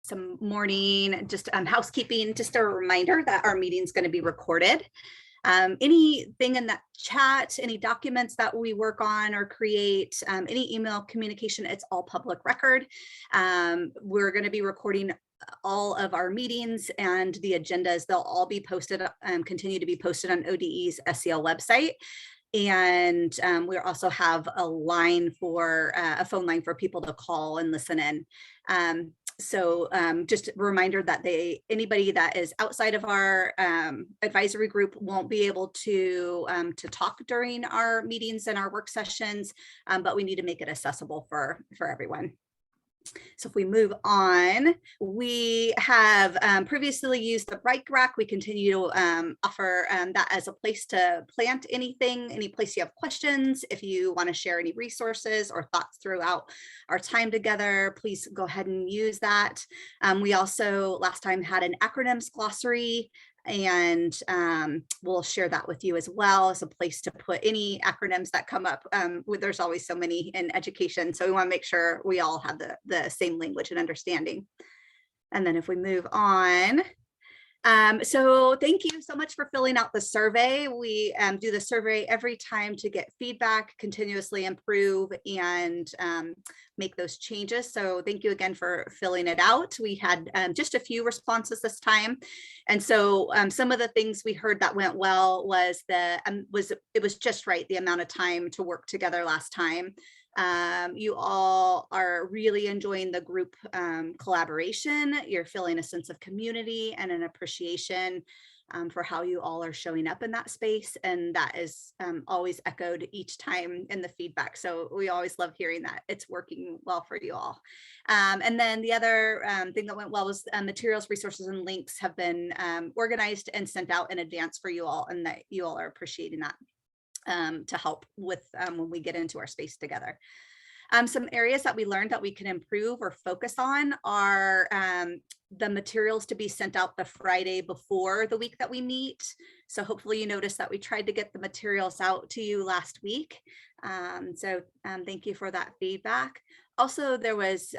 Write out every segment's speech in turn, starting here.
some morning, just housekeeping, just a reminder that our meeting is going to be recorded. Anything in that chat, any documents that we work on or create, any email communication, it's all public record. We're going to be recording all of our meetings and the agendas. They'll all be posted, continue to be posted on ODE's SEL website. And we also have a line for a phone line for people to call and listen in. So just a reminder that anybody that is outside of our advisory group won't be able to talk during our meetings and our work sessions, but we need to make it accessible for everyone. So if we move on, we have previously used the bike rack. We continue to offer that as a place to plant anything, any place you have questions. If you want to share any resources or thoughts throughout our time together, please go ahead and use that. We also last time had an acronyms glossary, and we'll share that with you as well as a place to put any acronyms that come up. There's always so many in education, so we want to make sure we all have the same language and understanding. And then if we move on, so thank you so much for filling out the survey. We do the survey every time to get feedback, continuously improve, and make those changes. So thank you again for filling it out. We had just a few responses this time. And so some of the things we heard that went well was it was just right, the amount of time to work together last time. You all are really enjoying the group collaboration. You're feeling a sense of community and an appreciation for how you all are showing up in that space. And that is always echoed each time in the feedback. So we always love hearing that it's working well for you all. And then the other thing that went well was materials, resources, and links have been organized and sent out in advance for you all, and that you all are appreciating that. To help with when we get into our space together. Some areas that we learned that we can improve or focus on are the materials to be sent out the Friday before the week that we meet. So hopefully you noticed that we tried to get the materials out to you last week. So thank you for that feedback. Also, there was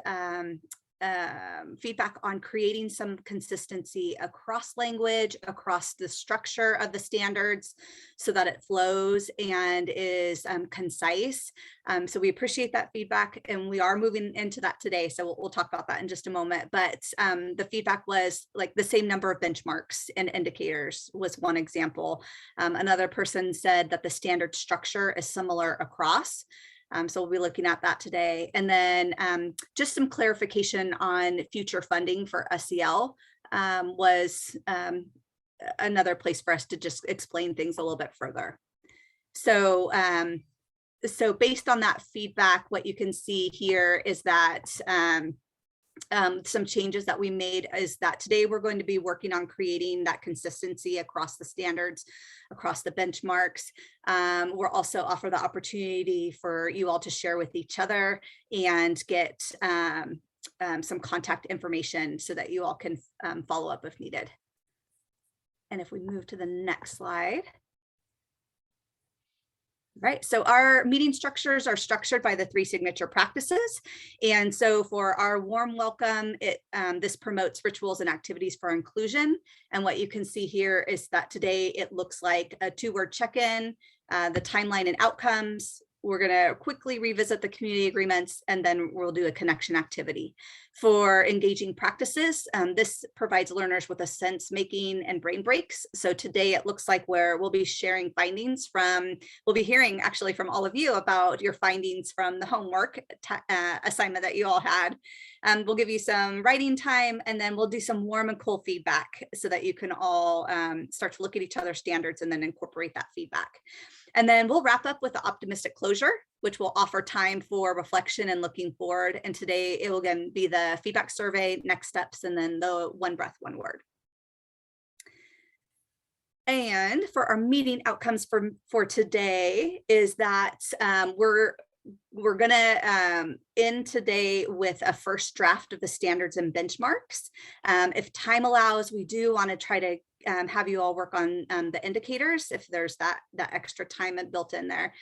feedback on creating some consistency across language, across the structure of the standards, so that it flows and is concise. So we appreciate that feedback, and we are moving into that today. So we'll talk about that in just a moment. But the feedback was like the same number of benchmarks and indicators was one example. Another person said that the standard structure is similar across. So we'll be looking at that today. And then just some clarification on future funding for SEL was another place for us to just explain things a little bit further. So, so based on that feedback, what you can see here is that some changes that we made is that today we're going to be working on creating that consistency across the standards, across the benchmarks. We'll also offer the opportunity for you all to share with each other and get some contact information so that you all can follow up if needed. And if we move to the next slide. Right, so our meeting structures are structured by the 3 signature practices. And so for our warm welcome, this promotes rituals and activities for inclusion. And what you can see here is that today it looks like a 2-word check-in, the timeline and outcomes. We're going to quickly revisit the community agreements, and then we'll do a connection activity. For engaging practices, this provides learners with a sense making and brain breaks. So today it looks like we'll be sharing findings we'll be hearing actually from all of you about your findings from the homework assignment that you all had. We'll give you some writing time, and then we'll do some warm and cool feedback so that you can all start to look at each other's standards and then incorporate that feedback. And then we'll wrap up with the optimistic closure, which will offer time for reflection and looking forward. And today it will again be the feedback survey, next steps, and then the 1 breath, 1 word. And for our meeting outcomes for today is that we're gonna end today with a first draft of the standards and benchmarks. If time allows, we do want to try to have you all work on the indicators if there's that extra time built in there.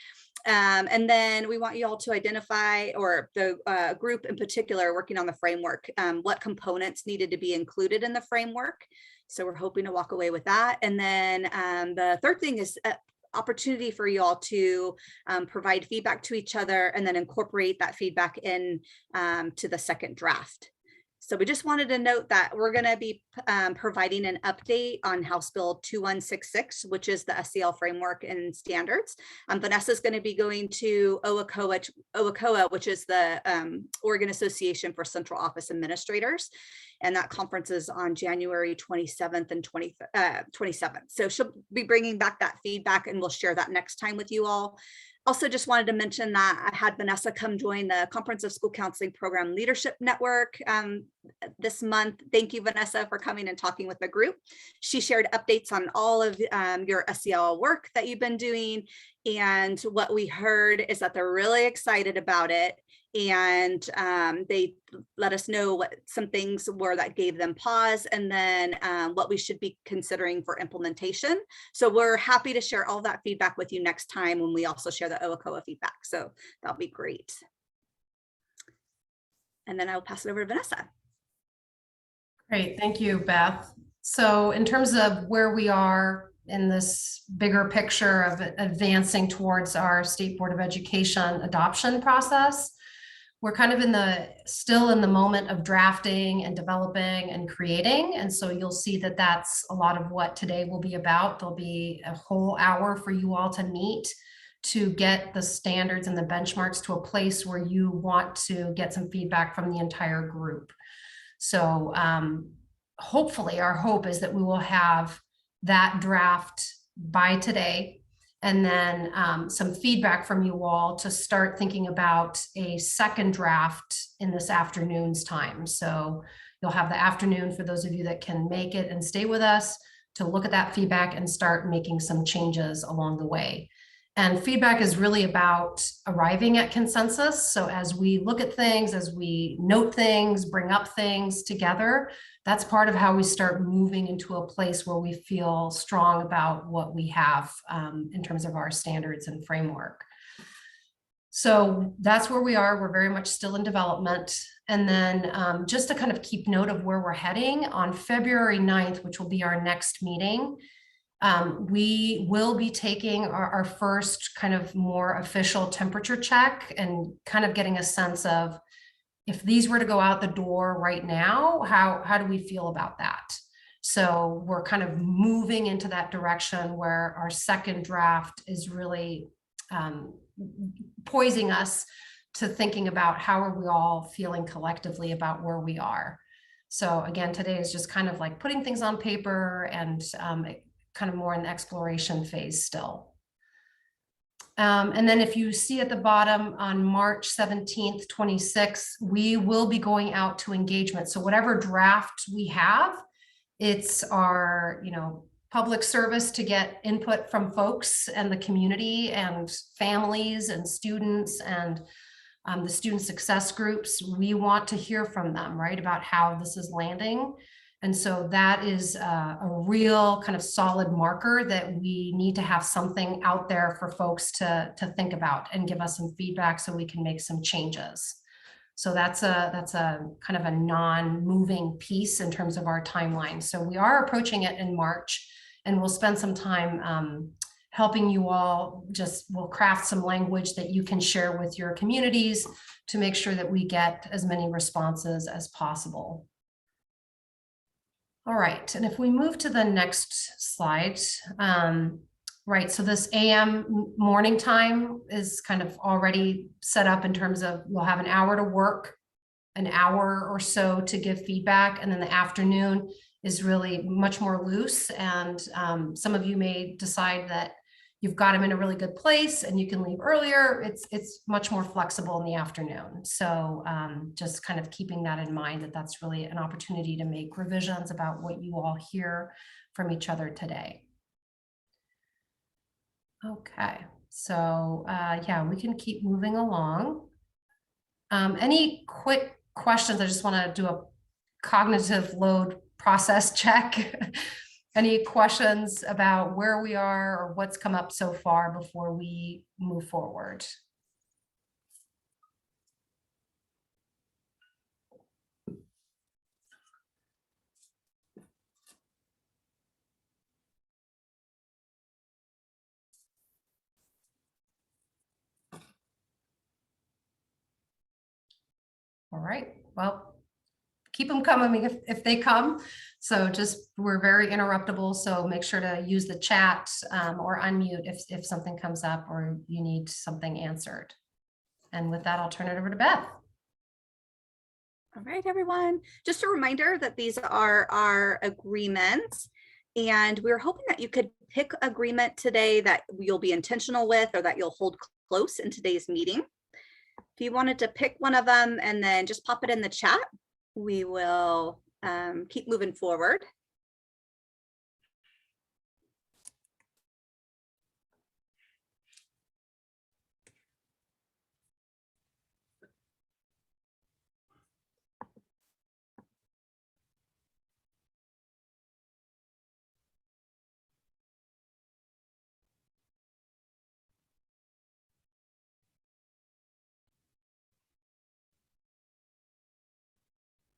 And then we want you all to identify, or the group in particular working on the framework, what components needed to be included in the framework. So we're hoping to walk away with that. And then the third thing is opportunity for you all to provide feedback to each other and then incorporate that feedback in to the second draft. So we just wanted to note that we're going to be providing an update on House Bill 2166, which is the SEL Framework and Standards. Vanessa is going to be going to OACOA, which is the Oregon Association for Central Office Administrators. And that conference is on January 27th and 27th. So she'll be bringing back that feedback, and we'll share that next time with you all. Also just wanted to mention that I had Vanessa come join the Comprehensive School Counseling Program Leadership Network this month. Thank you, Vanessa, for coming and talking with the group. She shared updates on all of your SEL work that you've been doing. And what we heard is that they're really excited about it. And they let us know what some things were that gave them pause, and then what we should be considering for implementation. So we're happy to share all that feedback with you next time when we also share the OACOA feedback. So that'll be great. And then I'll pass it over to Vanessa. Great, thank you, Beth. So in terms of where we are in this bigger picture of advancing towards our State Board of Education adoption process, we're kind of still in the moment of drafting and developing and creating. And so you'll see that that's a lot of what today will be about. There'll be a whole hour for you all to meet to get the standards and the benchmarks to a place where you want to get some feedback from the entire group. So hopefully our hope is that we will have that draft by today, and then some feedback from you all to start thinking about a second draft in this afternoon's time. So you'll have the afternoon for those of you that can make it and stay with us to look at that feedback and start making some changes along the way. And feedback is really about arriving at consensus. So as we look at things, as we note things, bring up things together, that's part of how we start moving into a place where we feel strong about what we have in terms of our standards and framework. So that's where we are. We're very much still in development. And then just to kind of keep note of where we're heading, on February 9th, which will be our next meeting, we will be taking our first kind of more official temperature check and kind of getting a sense of, if these were to go out the door right now, how do we feel about that? So we're kind of moving into that direction where our second draft is really poising us to thinking about how are we all feeling collectively about where we are. So again, today is just kind of like putting things on paper and kind of more in the exploration phase still. And then if you see at the bottom on March 17th, 26, we will be going out to engagement. So whatever draft we have, it's our, public service to get input from folks and the community and families and students and the student success groups. We want to hear from them, right, about how this is landing. And so that is a real kind of solid marker that we need to have something out there for folks to think about and give us some feedback so we can make some changes. So that's a kind of a non-moving piece in terms of our timeline. So we are approaching it in March, and we'll spend some time helping you all. We'll craft some language that you can share with your communities to make sure that we get as many responses as possible. All right, and if we move to the next slide, right, so this AM morning time is kind of already set up in terms of we'll have an hour to work, an hour or so to give feedback, and then the afternoon is really much more loose. And some of you may decide that you've got them in a really good place and you can leave earlier. It's much more flexible in the afternoon. So just kind of keeping that in mind, that that's really an opportunity to make revisions about what you all hear from each other today. Okay, so yeah, we can keep moving along. Any quick questions? I just want to do a cognitive load process check. Any questions about where we are or what's come up so far before we move forward? All right, well, keep them coming if they come. So just, we're very interruptible. So make sure to use the chat or unmute if something comes up or you need something answered. And with that, I'll turn it over to Beth. All right, everyone. Just a reminder that these are our agreements, and we're hoping that you could pick agreement today that you'll be intentional with or that you'll hold close in today's meeting. If you wanted to pick one of them and then just pop it in the chat, we will keep moving forward.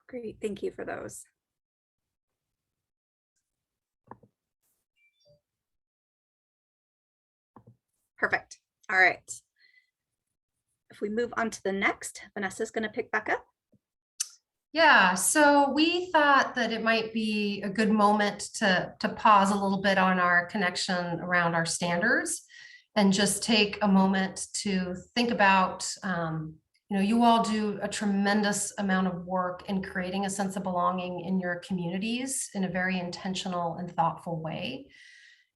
Great, thank you for those. Perfect. All right. If we move on to the next, Vanessa's going to pick back up. Yeah, so we thought that it might be a good moment to pause a little bit on our connection around our standards and just take a moment to think about, you all do a tremendous amount of work in creating a sense of belonging in your communities in a very intentional and thoughtful way.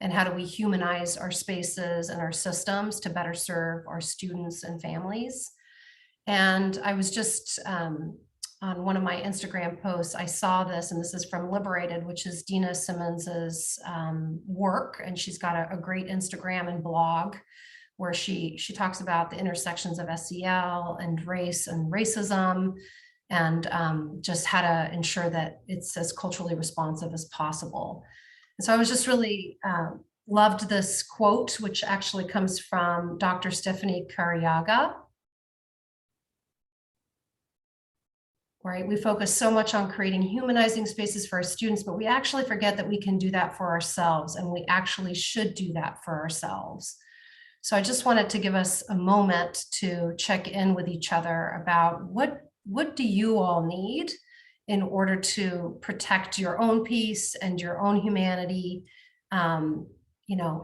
And how do we humanize our spaces and our systems to better serve our students and families? And I was just on one of my Instagram posts, I saw this, and this is from Liberated, which is Dina Simmons's work. And she's got a great Instagram and blog where she talks about the intersections of SEL and race and racism, and just how to ensure that it's as culturally responsive as possible. And so I was just really loved this quote, which actually comes from Dr. Stephanie Cariaga. Right, we focus so much on creating humanizing spaces for our students, but we actually forget that we can do that for ourselves, and we actually should do that for ourselves. So I just wanted to give us a moment to check in with each other about what do you all need in order to protect your own peace and your own humanity, and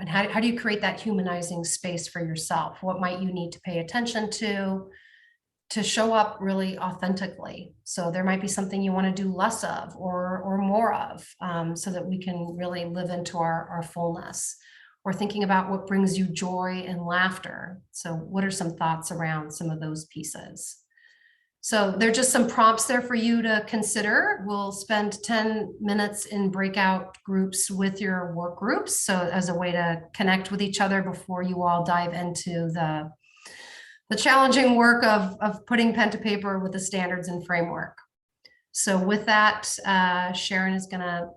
how do you create that humanizing space for yourself? What might you need to pay attention to show up really authentically? So there might be something you want to do less of or more of, so that we can really live into our fullness. Or thinking about what brings you joy and laughter. So what are some thoughts around some of those pieces? So there are just some prompts there for you to consider. We'll spend 10 minutes in breakout groups with your work groups, so as a way to connect with each other before you all dive into the challenging work of putting pen to paper with the standards and framework. So with that, Sharon is going to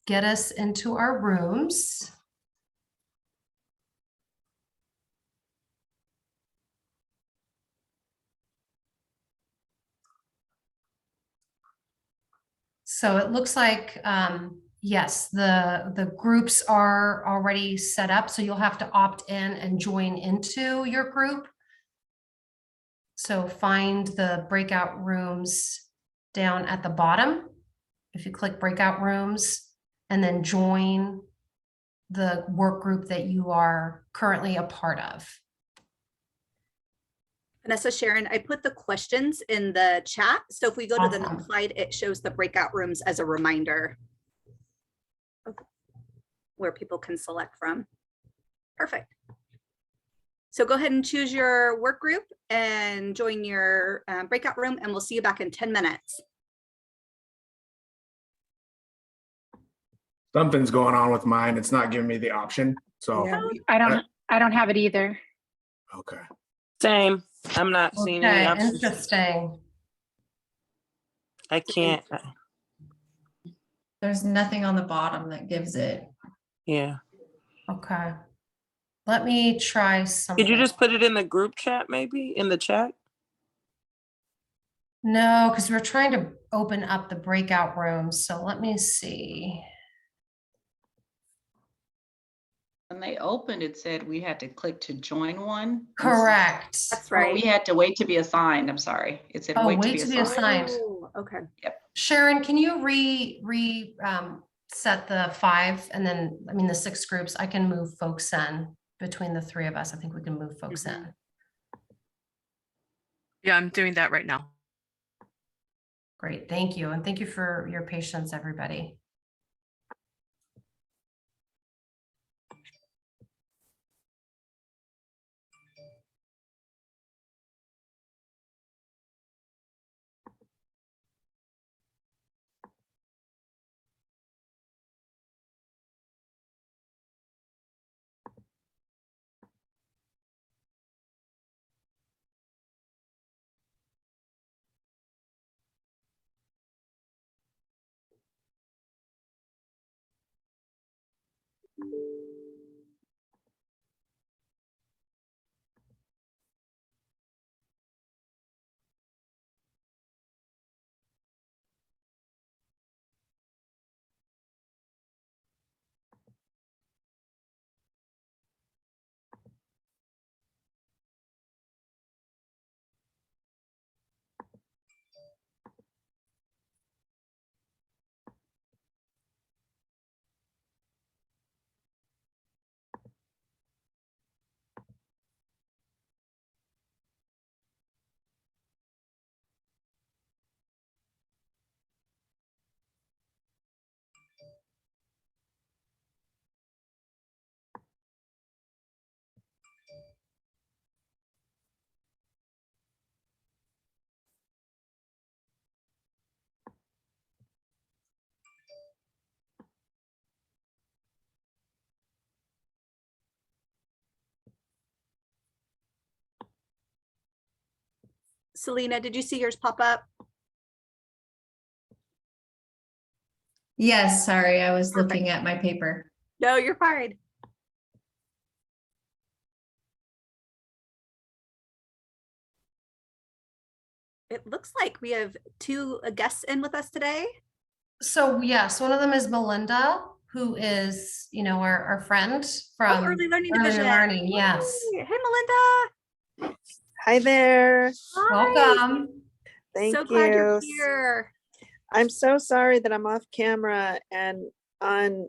get us into our rooms. So it looks like, yes, the groups are already set up. So you'll have to opt in and join into your group. So find the breakout rooms down at the bottom. If you click breakout rooms and then join the work group that you are currently a part of. Vanessa, Sharon, I put the questions in the chat. So if we go to the Awesome. next slide, it shows the breakout rooms as a reminder of where people can select from. Perfect. So go ahead and choose your work group and join your breakout room, and we'll see you back in 10 minutes. Something's going on with mine. It's not giving me the option. So Yeah, I don't have it either. okay. Same. I'm not seeing any Okay, options. interesting. I can't. There's nothing on the bottom that gives it. Yeah. Okay. Let me try something. Did you just put it in the group chat, maybe in the chat? No, because we're trying to open up the breakout rooms. So let me see. When they opened, it said we had to click to join one. Correct. That's Oh, right. we had to wait to be assigned. I'm sorry. It said Oh, wait to be assigned. Oh, okay. Sharon, can you set the 5 and then, I mean, the 6 groups? I can move folks in between the 3 of us. I think we can move folks in. Yeah, I'm doing that right now. Great, thank you. And thank you for your patience, everybody. Selena, did you see yours pop up? Yes, sorry, I was Perfect. looking at my paper. No, you're fine. It looks like we have 2 guests in with us today. So yes, one of them is Melinda, who is, our friend from Early Learning Early Division. Learning, yes. Hey, Melinda. Hi there. Hi. Welcome. Thank So you. glad you're here. I'm so sorry that I'm off camera and on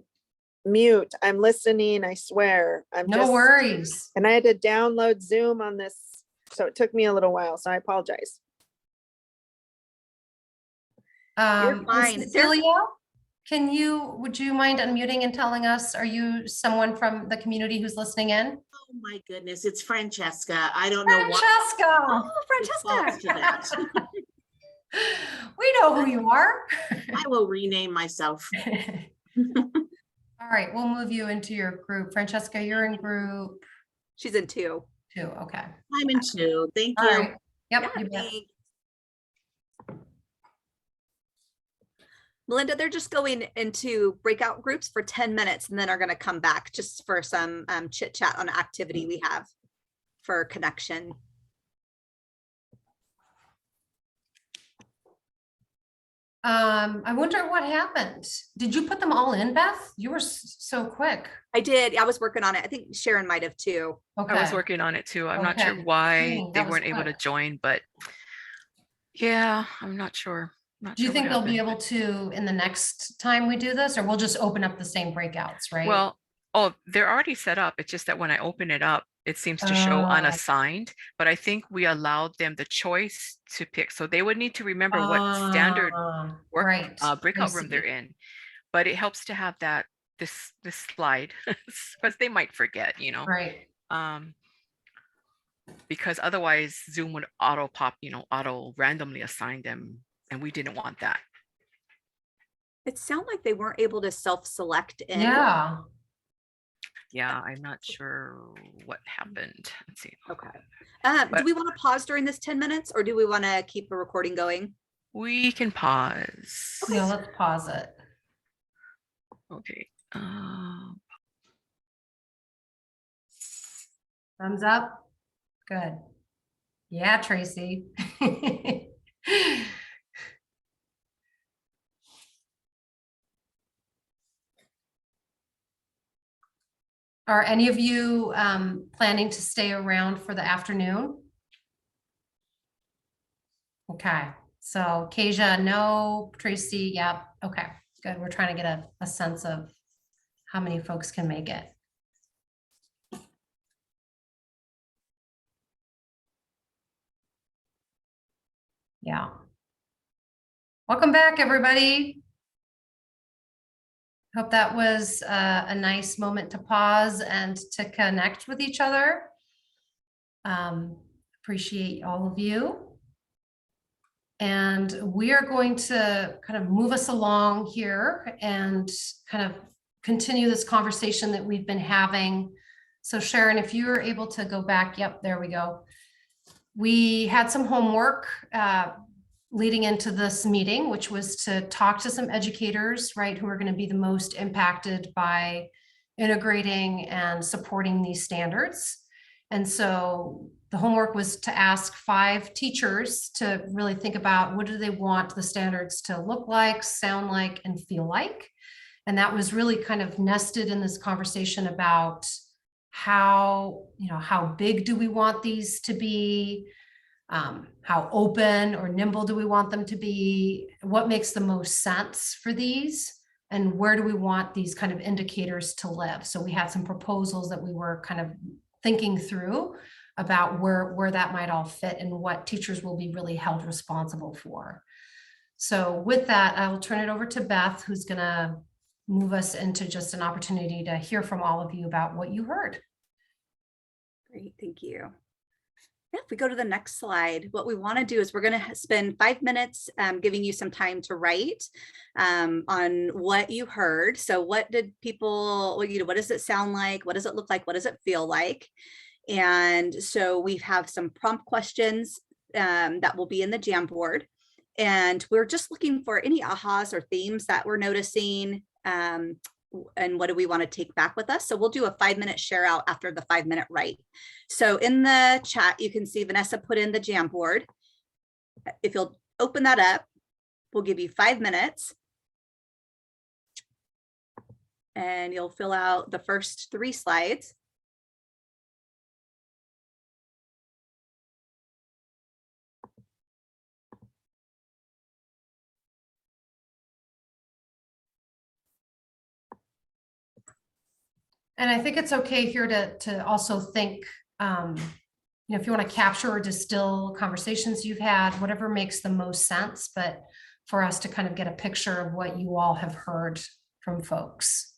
mute. I'm listening, I swear. No worries. And I had to download Zoom on this, so it took me a little while, so I apologize. You're fine. Cecilia, would you mind unmuting and telling us, are you someone from the community who's listening in? Oh my goodness, it's Francesca. I don't know what Francesca. Oh, response to that. We know who you are. I will rename myself. All right, we'll move you into your group. Francesca, you're in group She's in 2. 2. Okay. I'm in 2. Thank All you. right. Yep. Yeah, you bet. thanks. Melinda, they're just going into breakout groups for 10 minutes and then are going to come back just for some chit chat on activity we have for connection. I wonder what happened. Did you put them all in, Beth? You were so quick. I did. I was working on it. I think Sharon might have too. Okay. I was working on it too. I'm not sure Okay. why Dang, they that was weren't able to quick. join, but yeah, I'm not sure. Do you think they'll be able to in the next time we do this, or we'll just open up the same breakouts, right? Well, oh, they're already set up. It's just that when I open it up, it seems to show unassigned, but I think we allowed them the choice to pick. So they would need to remember what standard work right. breakout I room they're see. in. But it helps to have that this slide because they might forget, Right. because otherwise Zoom would auto randomly assign them, and we didn't want that. It sounded like they weren't able to self-select in. Yeah. Yeah, I'm not sure what happened. Let's see. Okay. Do we want to pause during this 10 minutes or do we want to keep the recording going? We can pause. Yeah, let's pause it. Okay. Thumbs up. Good. Yeah, Tracy. Are any of you planning to stay around for the afternoon? Okay, so Kasia, no, Tracy, yep, okay, good. We're trying to get a sense of how many folks can make it. Yeah. Welcome back, everybody. Hope that was a nice moment to pause and to connect with each other. Appreciate all of you. And we are going to kind of move us along here and kind of continue this conversation that we've been having. So Sharon, if you're able to go back, yep, there we go. We had some homework leading into this meeting, which was to talk to some educators, right, who are going to be the most impacted by integrating and supporting these standards. And so the homework was to ask 5 teachers to really think about what do they want the standards to look like, sound like, and feel like. And that was really kind of nested in this conversation about how big do we want these to be? How open or nimble do we want them to be? What makes the most sense for these? And where do we want these kind of indicators to live? So we had some proposals that we were kind of thinking through about where that might all fit and what teachers will be really held responsible for. So with that, I will turn it over to Beth, who's going to move us into just an opportunity to hear from all of you about what you heard. Great, thank you. Yeah, if we go to the next slide, what we want to do is we're going to spend 5 minutes giving you some time to write on what you heard. So what did people, what does it sound like? What does it look like? What does it feel like? And so we have some prompt questions that will be in the Jamboard. And we're just looking for any ahas or themes that we're noticing. And what do we want to take back with us? So we'll do a 5-minute share out after the 5-minute write. So in the chat, you can see Vanessa put in the Jamboard. If you'll open that up, we'll give you 5 minutes. And you'll fill out the first 3 slides. And I think it's okay here to also think, if you want to capture or distill conversations you've had, whatever makes the most sense, but for us to kind of get a picture of what you all have heard from folks.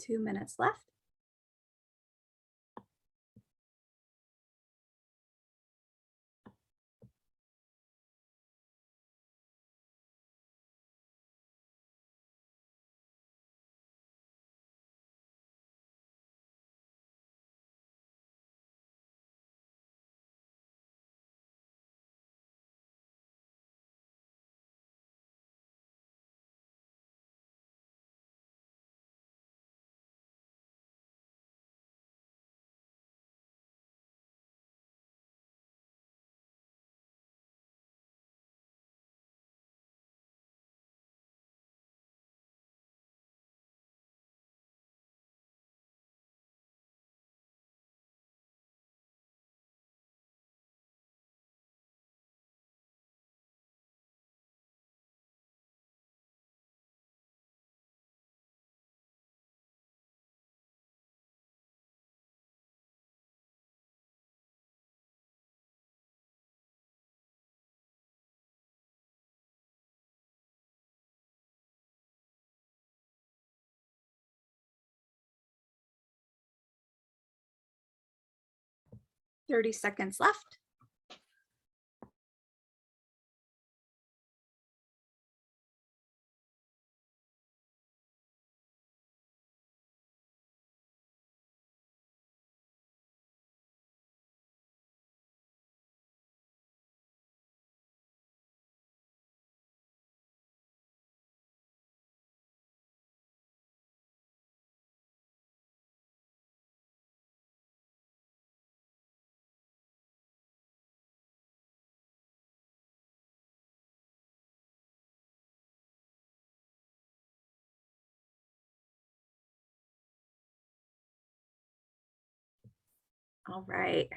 2 minutes left. Thirty seconds left. All right.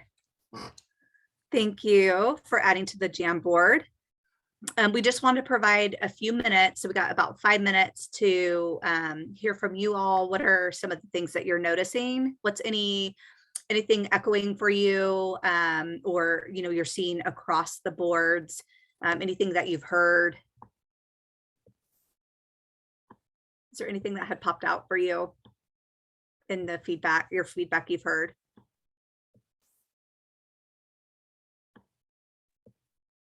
Thank you for adding to the Jamboard. We just want to provide a few minutes. So we got about 5 minutes to hear from you all. What are some of the things that you're noticing? What's anything echoing for you, or you're seeing across the boards? Anything that you've heard? Is there anything that had popped out for you in the feedback, your feedback you've heard?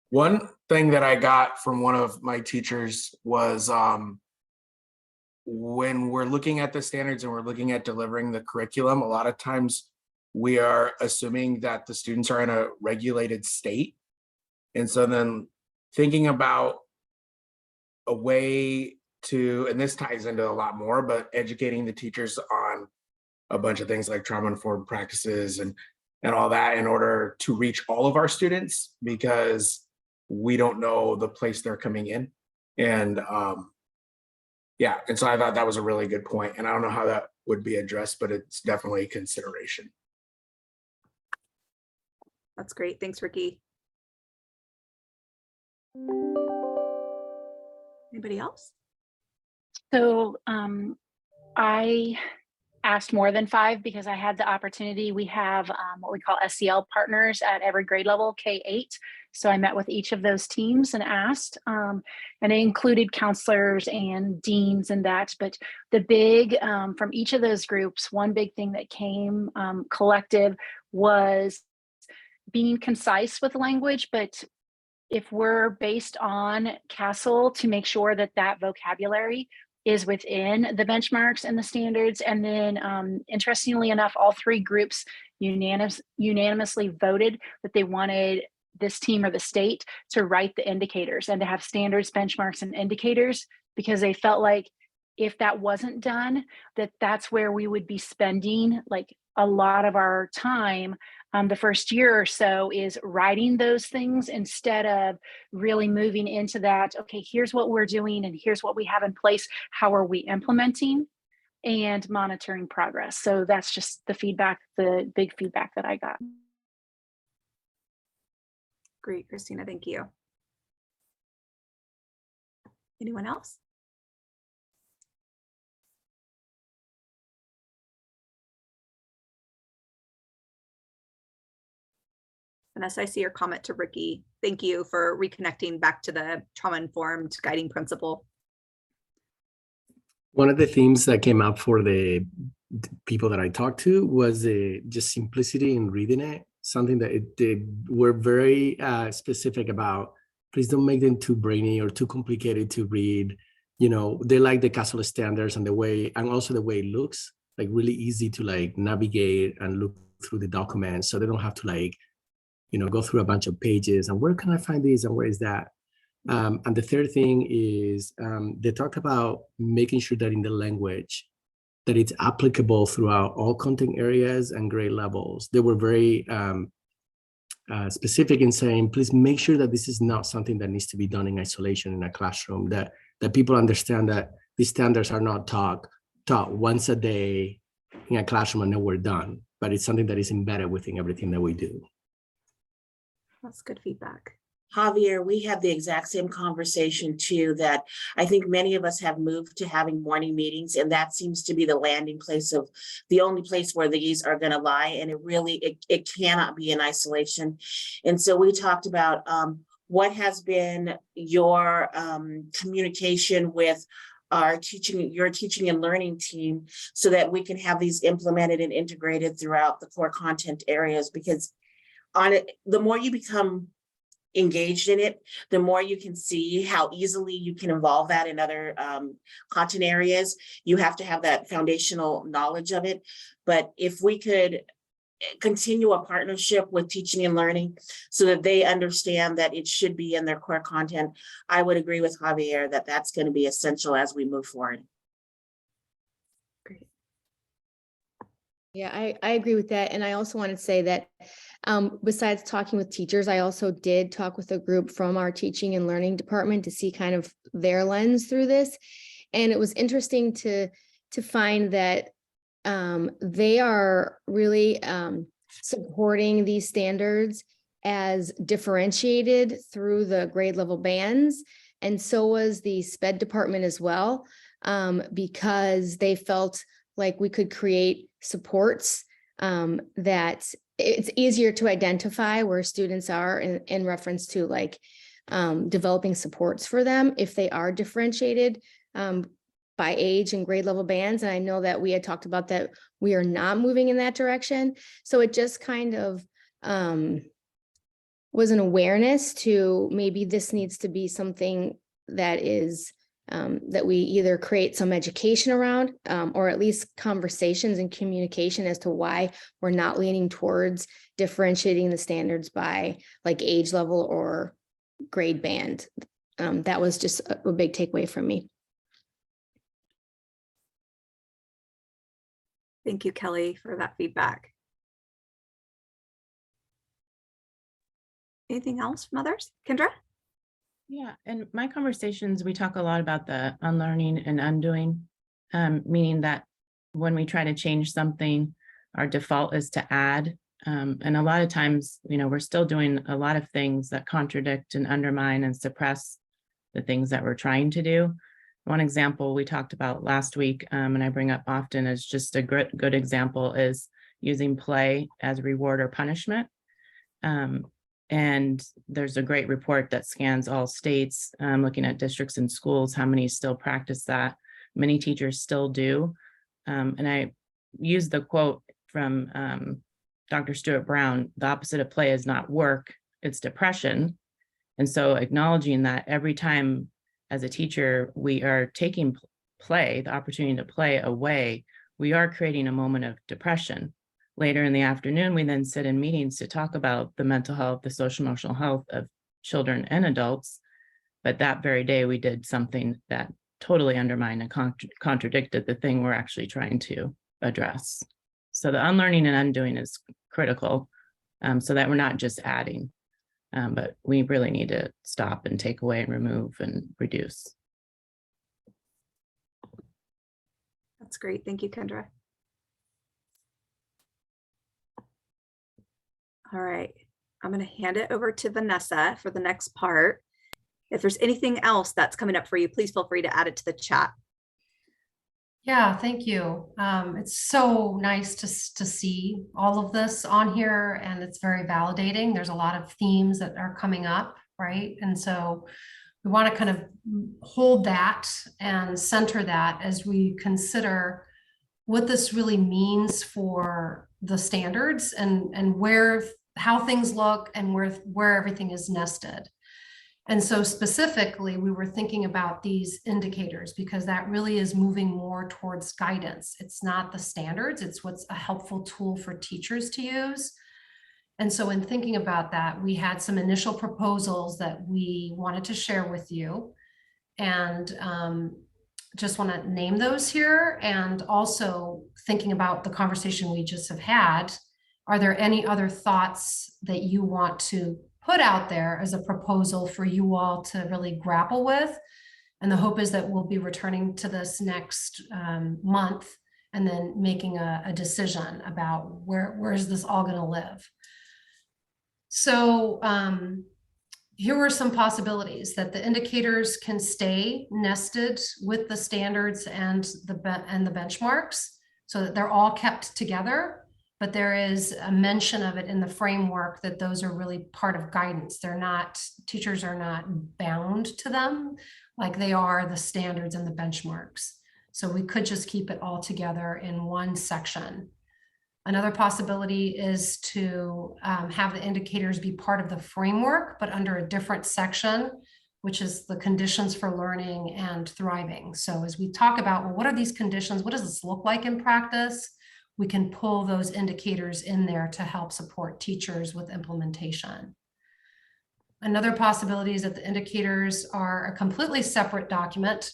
One thing that I got from one of my teachers was when we're looking at the standards and we're looking at delivering the curriculum, a lot of times we are assuming that the students are in a regulated state. And so then thinking about a way to, and this ties into a lot more, but educating the teachers on a bunch of things like trauma-informed practices and all that in order to reach all of our students, because we don't know the place they're coming in. And yeah, and so I thought that was a really good point. And I don't know how that would be addressed, but it's definitely a consideration. That's great. Thanks, Ricky. Anybody else? So I asked more than 5 because I had the opportunity. We have what we call SEL partners at every grade level, K-8. So I met with each of those teams and asked, and it included counselors and deans and that. But the big, from each of those groups, one big thing that came collective was being concise with language, but if we're based on CASEL, to make sure that that vocabulary is within the benchmarks and the standards. And then interestingly enough, all 3 groups unanimously voted that they wanted this team or the state to write the indicators and to have standards, benchmarks, and indicators, because they felt like if that wasn't done, that's where we would be spending like a lot of our time the first year or so, is writing those things instead of really moving into that, okay, here's what we're doing and here's what we have in place. How are we implementing and monitoring progress? So that's just the feedback, the big feedback that I got. Great, Christina, thank you. Anyone else? Vanessa, I see your comment to Ricky. Thank you for reconnecting back to the trauma-informed guiding principle. One of the themes that came up for the people that I talked to was just simplicity in reading it. Something that we're very specific about. Please don't make them too brainy or too complicated to read. You know, they like the castle standards and also the way it looks, like really easy to like navigate and look through the documents, so they don't have to like, you know, go through a bunch of pages and where can I find this and where is that? And the third thing is they talked about making sure that in the language that it's applicable throughout all content areas and grade levels. They were very specific in saying, please make sure that this is not something that needs to be done in isolation in a classroom, that people understand that these standards are not taught once a day in a classroom and then we're done, but it's something that is embedded within everything that we do. That's good feedback. Javier, we had the exact same conversation too, that I think many of us have moved to having morning meetings, and that seems to be the landing place of the only place where these are going to lie. And it really, it cannot be in isolation. And so we talked about what has been your communication with your teaching and learning team, so that we can have these implemented and integrated throughout the core content areas, because on it, the more you become engaged in it, the more you can see how easily you can involve that in other content areas. You have to have that foundational knowledge of it. But if we could continue a partnership with teaching and learning so that they understand that it should be in their core content, I would agree with Javier that that's going to be essential as we move forward. Great. Yeah, I agree with that. And I also want to say that besides talking with teachers, I also did talk with a group from our teaching and learning department to see kind of their lens through this. And it was interesting to find that they are really supporting these standards as differentiated through the grade level bands. And so was the SPED department as well, because they felt like we could create supports that it's easier to identify where students are in reference to like developing supports for them if they are differentiated by age and grade level bands. And I know that we had talked about that we are not moving in that direction. So it just kind of was an awareness to maybe this needs to be something that is that we either create some education around or at least conversations and communication as to why we're not leaning towards differentiating the standards by like age level or grade band. That was just a big takeaway from me. Thank you, Kelly, for that feedback. Anything else from others? Kendra? Yeah, in my conversations, we talk a lot about the unlearning and undoing, meaning that when we try to change something, our default is to add. And a lot of times, you know, we're still doing a lot of things that contradict and undermine and suppress the things that we're trying to do. One example we talked about last week, and I bring up often as just a good example, is using play as reward or punishment. And there's a great report that scans all states, looking at districts and schools, how many still practice that. Many teachers still do. And I use the quote from Dr. Stuart Brown, the opposite of play is not work, it's depression. And so acknowledging that every time as a teacher, we are taking play, the opportunity to play away, we are creating a moment of depression. Later in the afternoon, we then sit in meetings to talk about the mental health, the social emotional health of children and adults. But that very day, we did something that totally undermined and contradicted the thing we're actually trying to address. So the unlearning and undoing is critical, so that we're not just adding, but we really need to stop and take away and remove and reduce. That's great. Thank you, Kendra. All right, I'm going to hand it over to Vanessa for the next part. If there's anything else that's coming up for you, please feel free to add it to the chat. Yeah, thank you. It's so nice to see all of this on here, and it's very validating. There's a lot of themes that are coming up, right? And so we want to kind of hold that and center that as we consider what this really means for the standards and where, how things look and where everything is nested. And so specifically, we were thinking about these indicators because that really is moving more towards guidance. It's not the standards, it's what's a helpful tool for teachers to use. And so in thinking about that, we had some initial proposals that we wanted to share with you. And just want to name those here. And also thinking about the conversation we just have had, are there any other thoughts that you want to put out there as a proposal for you all to really grapple with? And the hope is that we'll be returning to this next month and then making a decision about where is this all going to live. So here were some possibilities that the indicators can stay nested with the standards and the benchmarks so that they're all kept together. But there is a mention of it in the framework that those are really part of guidance. They're not, teachers are not bound to them like they are the standards and the benchmarks. So we could just keep it all together in one section. Another possibility is to have the indicators be part of the framework, but under a different section, which is the conditions for learning and thriving. So as we talk about, well, what are these conditions? What does this look like in practice? We can pull those indicators in there to help support teachers with implementation. Another possibility is that the indicators are a completely separate document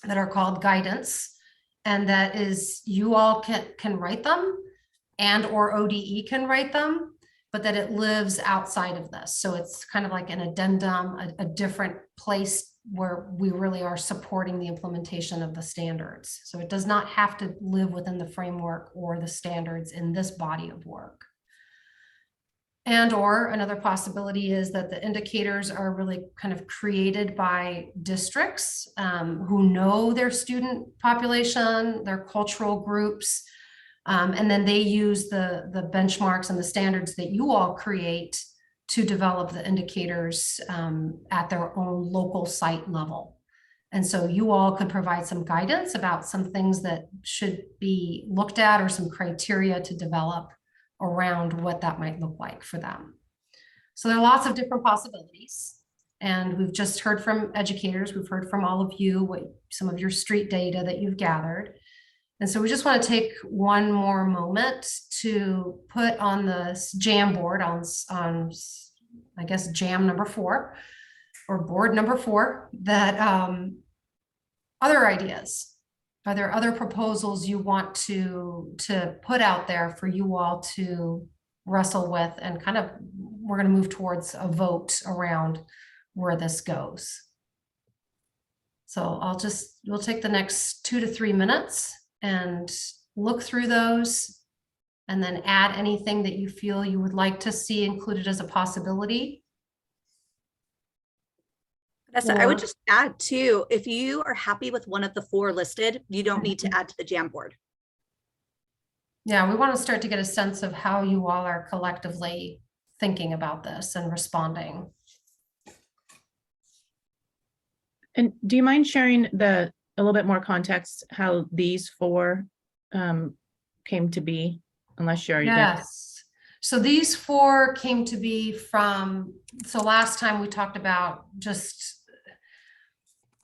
that are called guidance, and that is, you all can write them, and or ODE can write them, but that it lives outside of this. So it's kind of like an addendum, a different place where we really are supporting the implementation of the standards. So it does not have to live within the framework or the standards in this body of work. And or another possibility is that the indicators are really kind of created by districts who know their student population, their cultural groups, and then they use the benchmarks and the standards that you all create to develop the indicators at their own local site level. And so you all could provide some guidance about some things that should be looked at or some criteria to develop around what that might look like for them. So there are lots of different possibilities. And we've just heard from educators, we've heard from all of you, what some of your street data that you've gathered. And so we just want to take one more moment to put on the jam board on I guess, jam number 4 or board number 4, that other ideas. Are there other proposals you want to put out there for you all to wrestle with, and kind of, we're going to move towards a vote around where this goes. So we'll take the next 2 to 3 minutes and look through those, and then add anything that you feel you would like to see included as a possibility. Vanessa, I would just add too, if you are happy with one of the 4 listed, you don't need to add to the jam board. Yeah, we want to start to get a sense of how you all are collectively thinking about this and responding. And do you mind sharing a little bit more context how these 4 came to be, unless you already did? Yes. So these 4 came to be from, so last time we talked about just,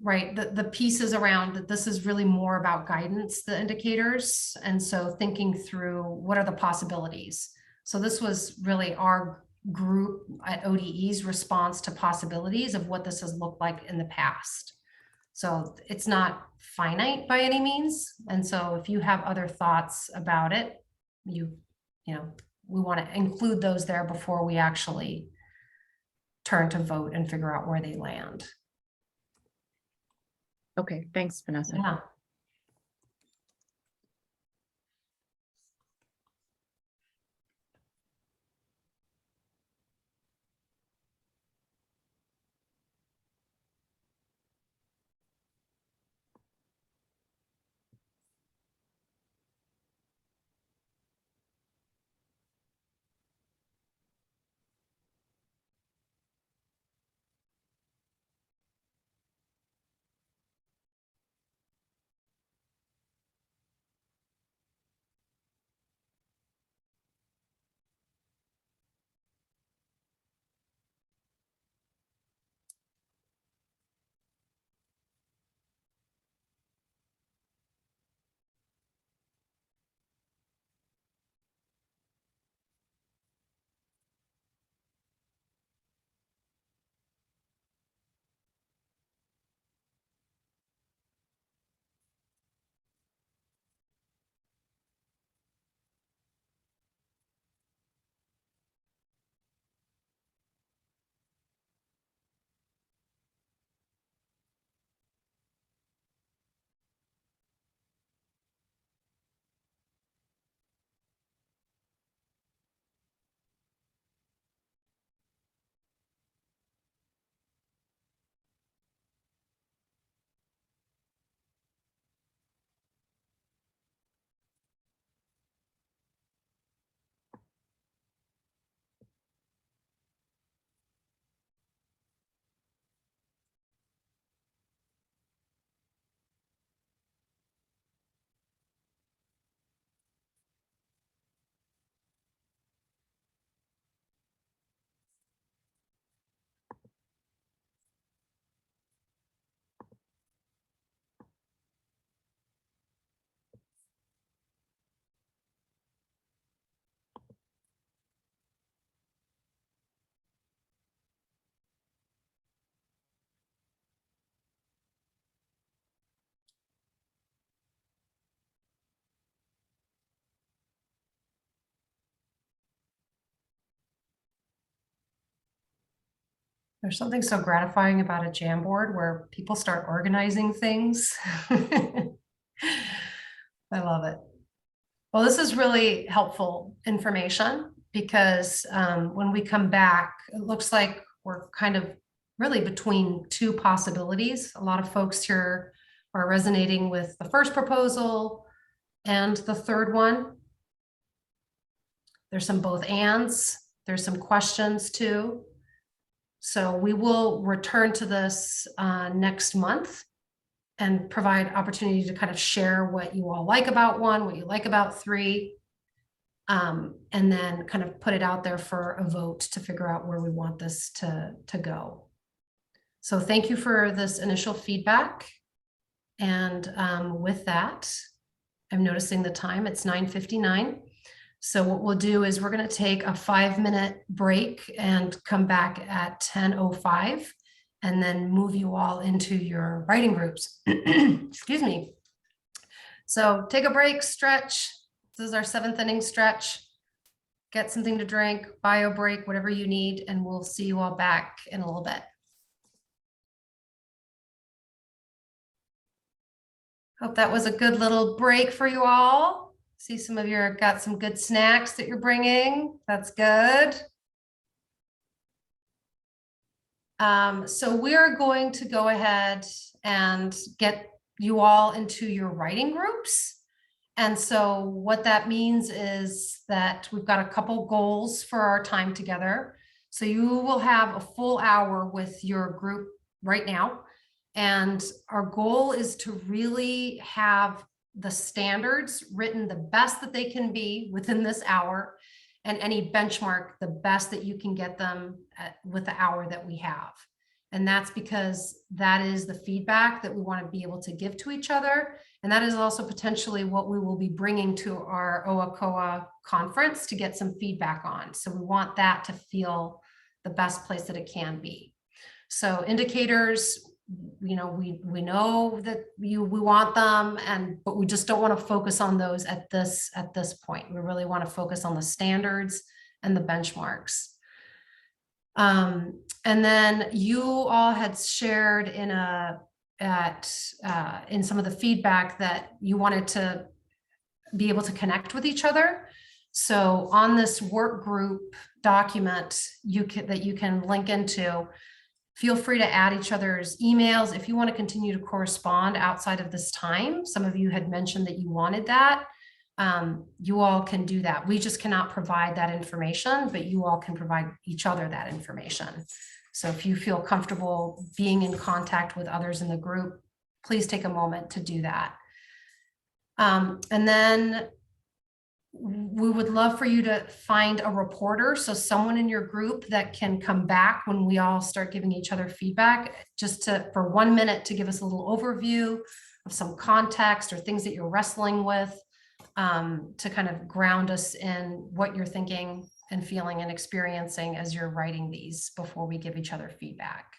right, the pieces around that this is really more about guidance, the indicators. And so thinking through what are the possibilities. So this was really our group at ODE's response to possibilities of what this has looked like in the past. So it's not finite by any means. And so if you have other thoughts about it, you know, we want to include those there before we actually turn to vote and figure out where they land. Okay, thanks, Vanessa. Yeah. There's something so gratifying about a Jamboard where people start organizing things. I love it. Well, this is really helpful information because when we come back, it looks like we're kind of really between two possibilities. A lot of folks here are resonating with the first proposal and the third one. There's some both ands. There's some questions too. So we will return to this next month and provide opportunity to kind of share what you all like about one, what you like about three, and then kind of put it out there for a vote to figure out where we want this to go. So thank you for this initial feedback. And with that, I'm noticing the time, it's 9:59. So what we'll do is we're going to take a 5-minute break and come back at 10:05 and then move you all into your writing groups. Excuse me. So take a break, stretch. This is our 7th inning stretch. Get something to drink, bio break, whatever you need, and we'll see you all back in a little bit. Hope that was a good little break for you all. See some of you got some good snacks that you're bringing. That's good. So we're going to go ahead and get you all into your writing groups. And so what that means is that we've got a couple goals for our time together. So you will have a full hour with your group right now. And our goal is to really have the standards written the best that they can be within this hour, and any benchmark the best that you can get them with the hour that we have. And that's because that is the feedback that we want to be able to give to each other. And that is also potentially what we will be bringing to our OACOA conference to get some feedback on. So we want that to feel the best place that it can be. So indicators, you know, we know that we want them, but we just don't want to focus on those at this point. We really want to focus on the standards and the benchmarks. And then you all had shared in some of the feedback that you wanted to be able to connect with each other. So on this work group document that you can link into, feel free to add each other's emails if you want to continue to correspond outside of this time. Some of you had mentioned that you wanted that. You all can do that. We just cannot provide that information, but you all can provide each other that information. So if you feel comfortable being in contact with others in the group, please take a moment to do that. And then we would love for you to find a reporter, so someone in your group that can come back when we all start giving each other feedback, just for 1 minute to give us a little overview of some context or things that you're wrestling with, to kind of ground us in what you're thinking and feeling and experiencing as you're writing these before we give each other feedback.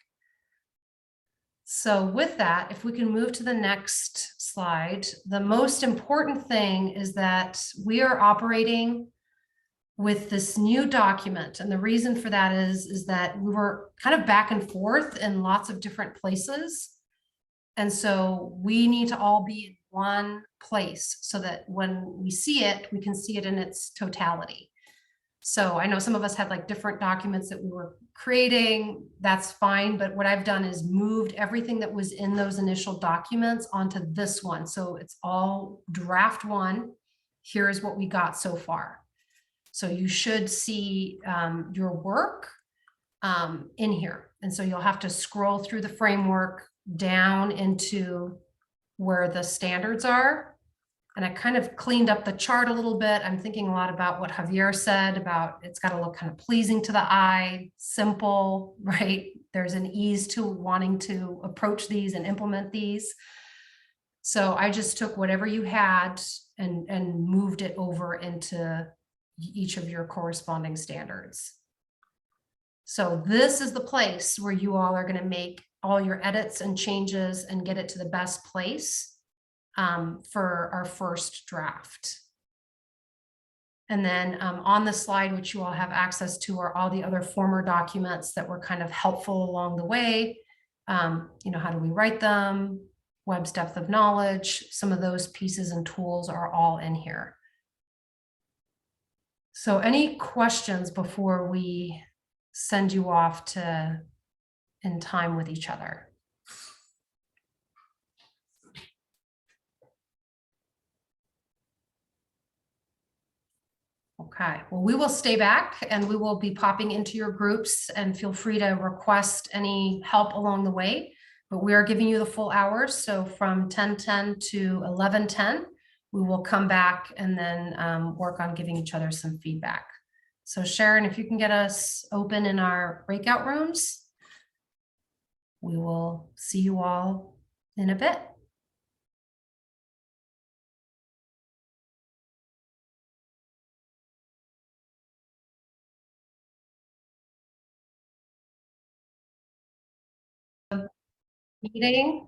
So with that, if we can move to the next slide, the most important thing is that we are operating with this new document. And the reason for that is that we were kind of back and forth in lots of different places. And so we need to all be in one place so that when we see it, we can see it in its totality. So I know some of us had like different documents that we were creating. That's fine. But what I've done is moved everything that was in those initial documents onto this one. So it's all draft one. Here is what we got so far. So you should see your work in here. And so you'll have to scroll through the framework down into where the standards are. And I kind of cleaned up the chart a little bit. I'm thinking a lot about what Javier said about it's got to look kind of pleasing to the eye, simple, right? There's an ease to wanting to approach these and implement these. So I just took whatever you had and moved it over into each of your corresponding standards. So this is the place where you all are going to make all your edits and changes and get it to the best place for our first draft. And then on the slide, which you all have access to, are all the other former documents that were kind of helpful along the way. You know, how do we write them? Webb's depth of knowledge, some of those pieces and tools are all in here. So any questions before we send you off to in time with each other? Okay, well, we will stay back and we will be popping into your groups, and feel free to request any help along the way. But we are giving you the full hours. So from 10:10 to 11:10, we will come back and then work on giving each other some feedback. So Sharon, if you can get us open in our breakout rooms, we will see you all in a bit. Meeting.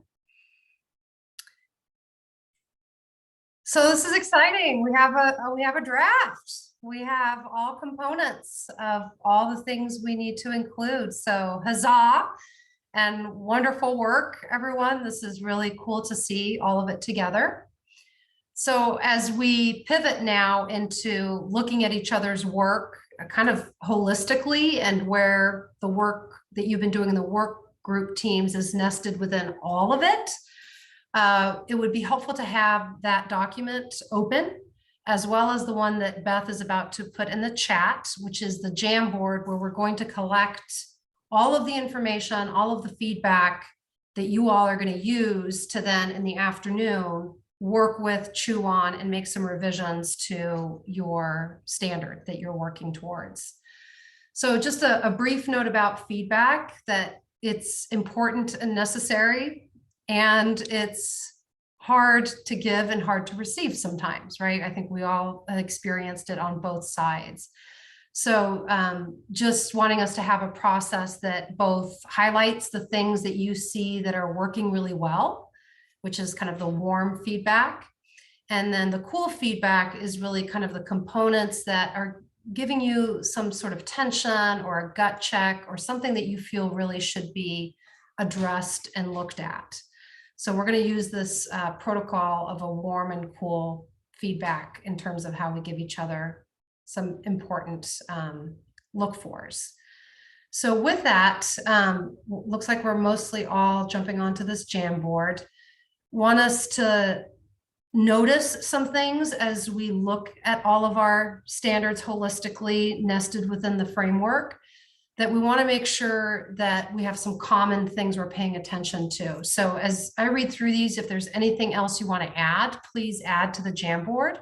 So this is exciting. We have a draft. We have all components of all the things we need to include. So huzzah and wonderful work, everyone. This is really cool to see all of it together. So as we pivot now into looking at each other's work kind of holistically, and where the work that you've been doing in the work group teams is nested within all of it, it would be helpful to have that document open, as well as the one that Beth is about to put in the chat, which is the Jamboard, where we're going to collect all of the information, all of the feedback that you all are going to use to then in the afternoon work with, chew on, and make some revisions to your standard that you're working towards. So just a brief note about feedback, that it's important and necessary, and it's hard to give and hard to receive sometimes, right? I think we all experienced it on both sides. So just wanting us to have a process that both highlights the things that you see that are working really well, which is kind of the warm feedback. And then the cool feedback is really kind of the components that are giving you some sort of tension or a gut check or something that you feel really should be addressed and looked at. So we're going to use this protocol of a warm and cool feedback in terms of how we give each other some important look-fors. So with that, looks like we're mostly all jumping onto this Jamboard. Want us to notice some things as we look at all of our standards holistically nested within the framework, that we want to make sure that we have some common things we're paying attention to. So as I read through these, if there's anything else you want to add, please add to the Jamboard.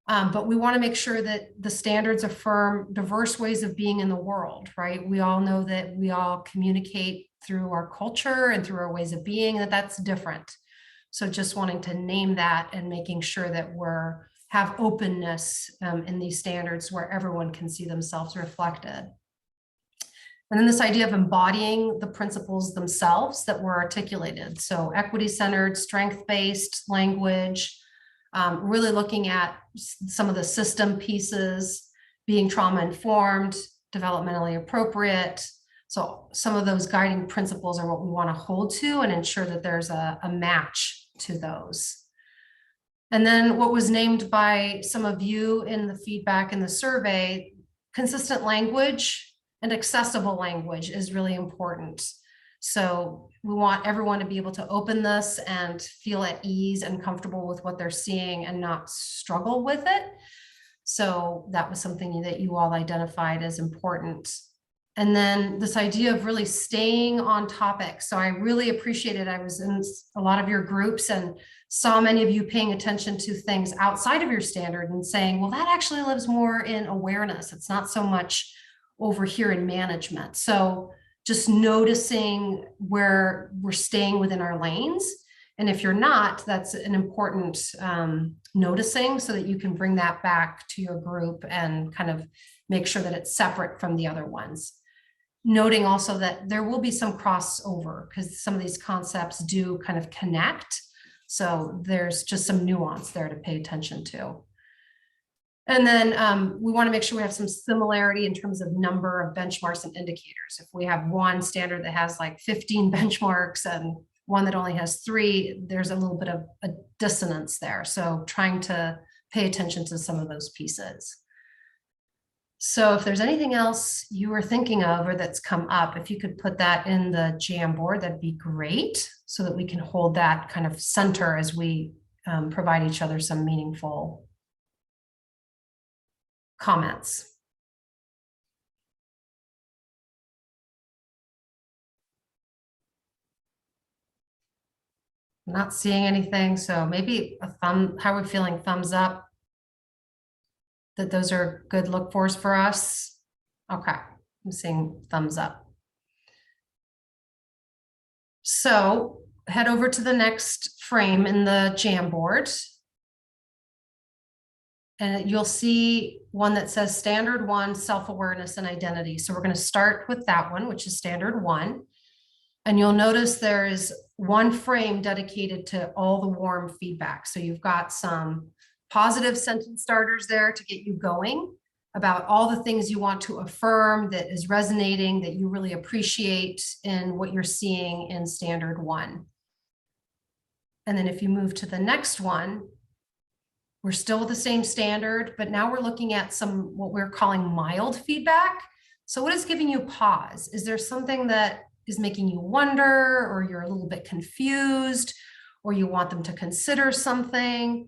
But we want to make sure that the standards affirm diverse ways of being in the world, right? We all know that we all communicate through our culture and through our ways of being, that's different. So just wanting to name that and making sure that have openness in these standards where everyone can see themselves reflected. And then this idea of embodying the principles themselves that were articulated. So equity-centered, strength-based language, really looking at some of the system pieces, being trauma-informed, developmentally appropriate. So some of those guiding principles are what we want to hold to and ensure that there's a match to those. And then what was named by some of you in the feedback in the survey, consistent language and accessible language is really important. So we want everyone to be able to open this and feel at ease and comfortable with what they're seeing and not struggle with it. So that was something that you all identified as important. And then this idea of really staying on topic. So I really appreciated, I was in a lot of your groups and saw many of you paying attention to things outside of your standard and saying, well, that actually lives more in awareness. It's not so much over here in management. So just noticing where we're staying within our lanes. And if you're not, that's an important noticing so that you can bring that back to your group and kind of make sure that it's separate from the other ones. Noting also that there will be some crossover because some of these concepts do kind of connect. So there's just some nuance there to pay attention to. And then we want to make sure we have some similarity in terms of number of benchmarks and indicators. If we have one standard that has like 15 benchmarks and one that only has 3, there's a little bit of a dissonance there. So trying to pay attention to some of those pieces. So if there's anything else you were thinking of or that's come up, if you could put that in the Jamboard, that'd be great, so that we can hold that kind of center as we provide each other some meaningful comments. I'm not seeing anything, so maybe a thumb. How are we feeling? Thumbs up? That those are good look fors for us? Okay, I'm seeing thumbs up. So head over to the next frame in the Jamboard. And you'll see one that says Standard 1, Self-Awareness and Identity. So we're going to start with that one, which is Standard 1. And you'll notice there is one frame dedicated to all the warm feedback. So you've got some positive sentence starters there to get you going about all the things you want to affirm that is resonating, that you really appreciate in what you're seeing in Standard 1. And then if you move to the next one, we're still with the same standard, but now we're looking at some what we're calling mild feedback. So what is giving you pause? Is there something that is making you wonder, or you're a little bit confused, or you want them to consider something?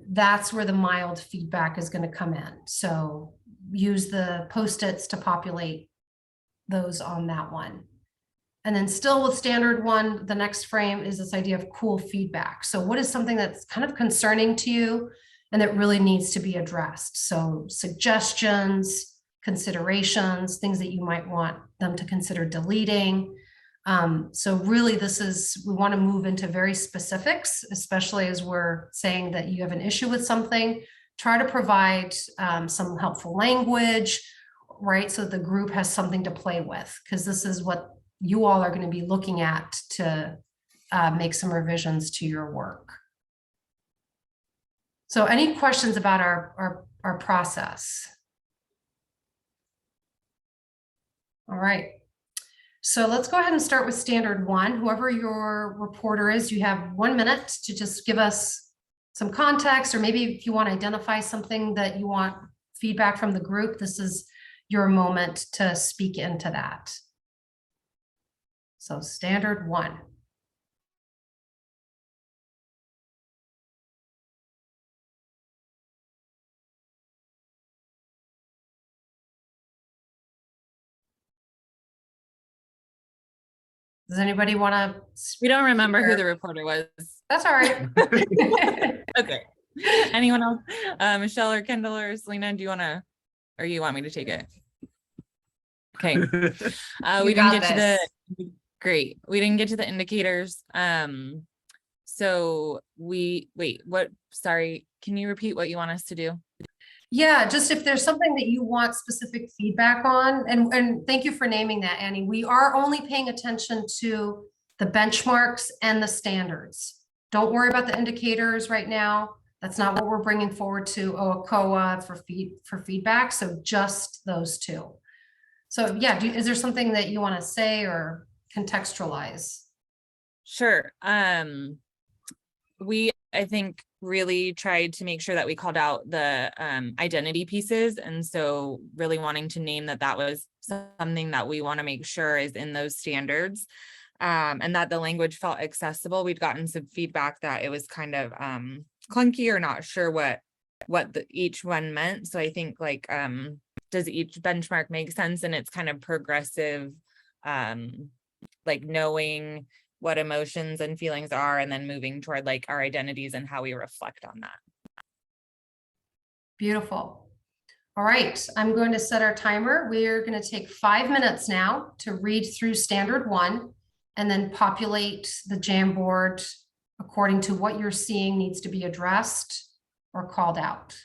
That's where the mild feedback is going to come in. So use the Post-its to populate those on that one. And then still with Standard 1, the next frame is this idea of cool feedback. So what is something that's kind of concerning to you and that really needs to be addressed? So suggestions, considerations, things that you might want them to consider deleting. So really we want to move into very specifics, especially as we're saying that you have an issue with something. Try to provide some helpful language, right? So the group has something to play with, because this is what you all are going to be looking at to make some revisions to your work. So any questions about our process? All right. So let's go ahead and start with Standard 1. Whoever your reporter is, you have 1 minute to just give us some context, or maybe if you want to identify something that you want feedback from the group, this is your moment to speak into that. So Standard 1. Does anybody want to? We don't remember who the reporter was. That's all right. Okay. Anyone else? Michelle or Kendall or Selena, do you want to, or you want me to take it? Okay. We didn't get to the, great. We didn't get to the indicators. So sorry, can you repeat what you want us to do? Yeah, just if there's something that you want specific feedback on, and thank you for naming that, Annie. We are only paying attention to the benchmarks and the standards. Don't worry about the indicators right now. That's not what we're bringing forward to OACOA for feedback. So just those two. So yeah, is there something that you want to say or contextualize? Sure. We, I think, really tried to make sure that we called out the identity pieces. And so really wanting to name that was something that we want to make sure is in those standards, and that the language felt accessible. We'd gotten some feedback that it was kind of clunky or not sure what each one meant. So I think like, does each benchmark make sense? And it's kind of progressive, like knowing what emotions and feelings are, and then moving toward like our identities and how we reflect on that. Beautiful. All right, I'm going to set our timer. We're going to take 5 minutes now to read through Standard 1 and then populate the Jamboard according to what you're seeing needs to be addressed or called out.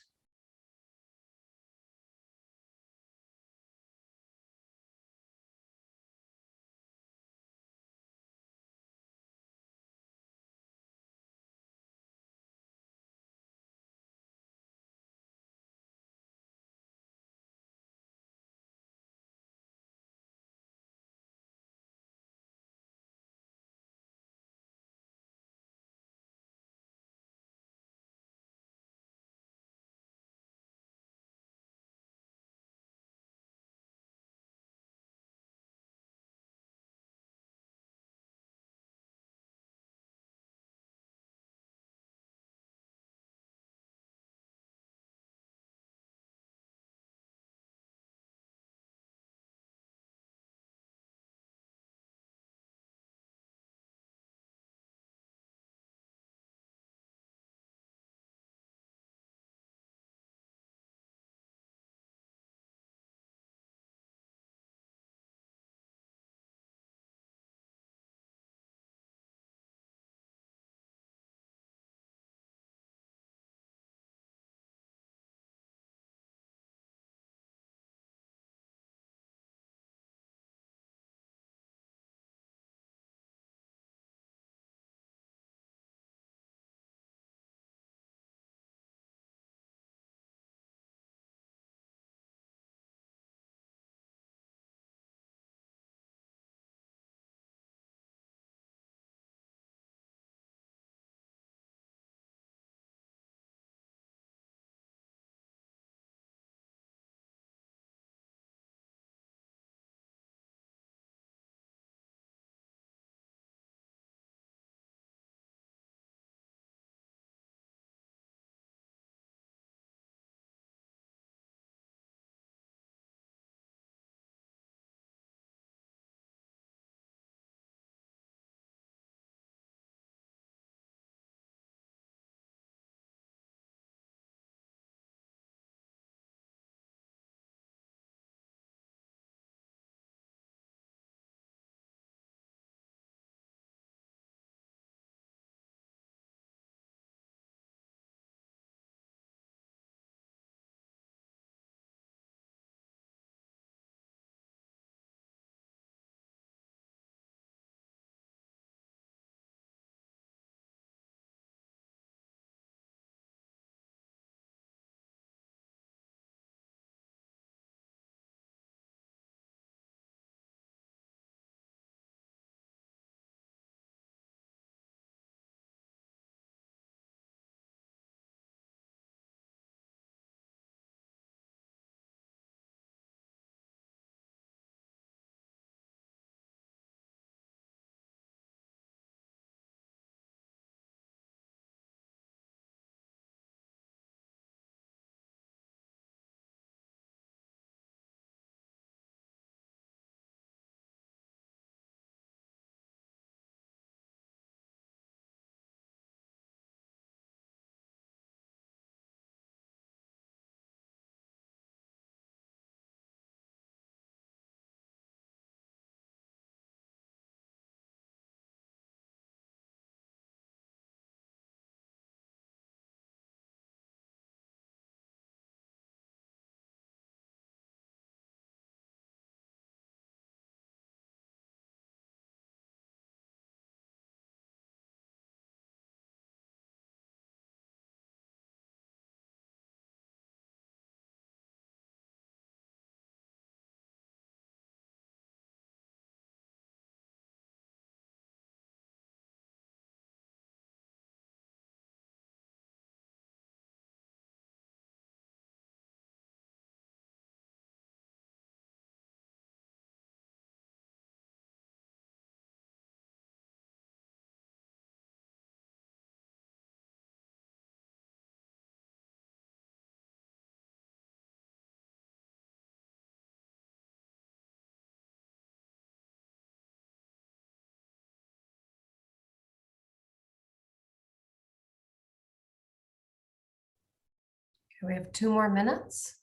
We have 2 more minutes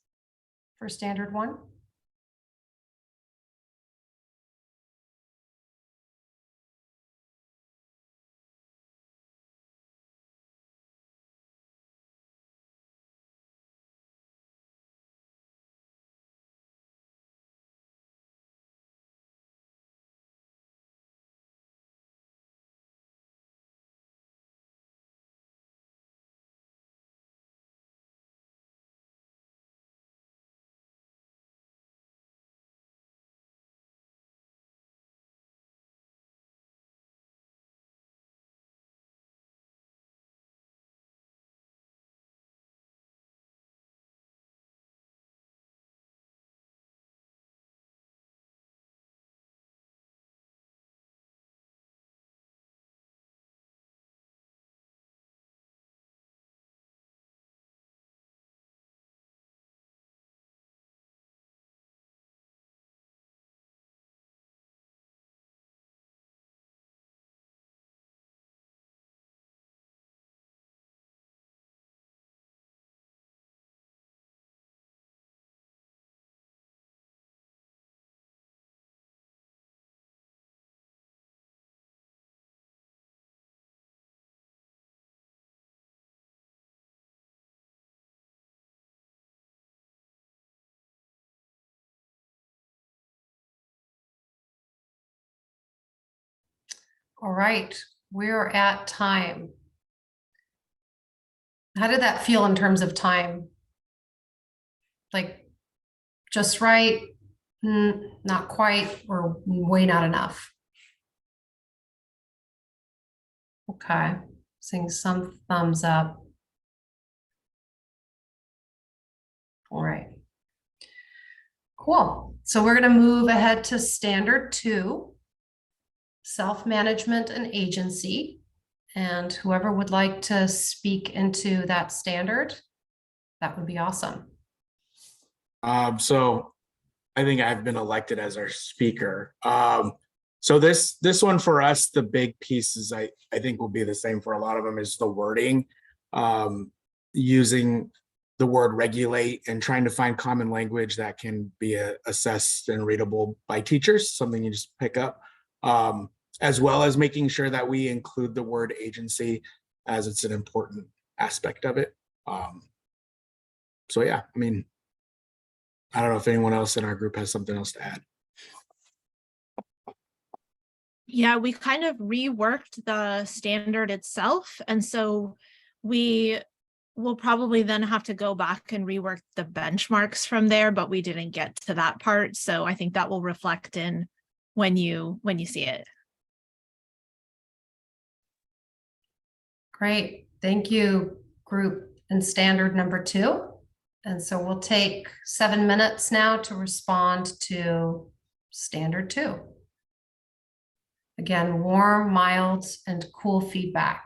for standard 1. All right, we're at time. How did that feel in terms of time? Like just right, not quite, or way not enough? Okay, seeing some thumbs up. All right. Cool. So we're going to move ahead to standard 2, self-management and agency. And whoever would like to speak into that standard, that would be awesome. So I think I've been elected as our speaker. So this one for us, the big pieces I think will be the same for a lot of them is the wording, using the word regulate and trying to find common language that can be assessed and readable by teachers, something you just pick up, as well as making sure that we include the word agency as it's an important aspect of it. So yeah, I mean, I don't know if anyone else in our group has something else to add. Yeah, we kind of reworked the standard itself. And so we will probably then have to go back and rework the benchmarks from there, but we didn't get to that part. So I think that will reflect in when you see it. Great. Thank you, group and standard number 2. And so we'll take 7 minutes now to respond to standard 2. Again, warm, mild, and cool feedback.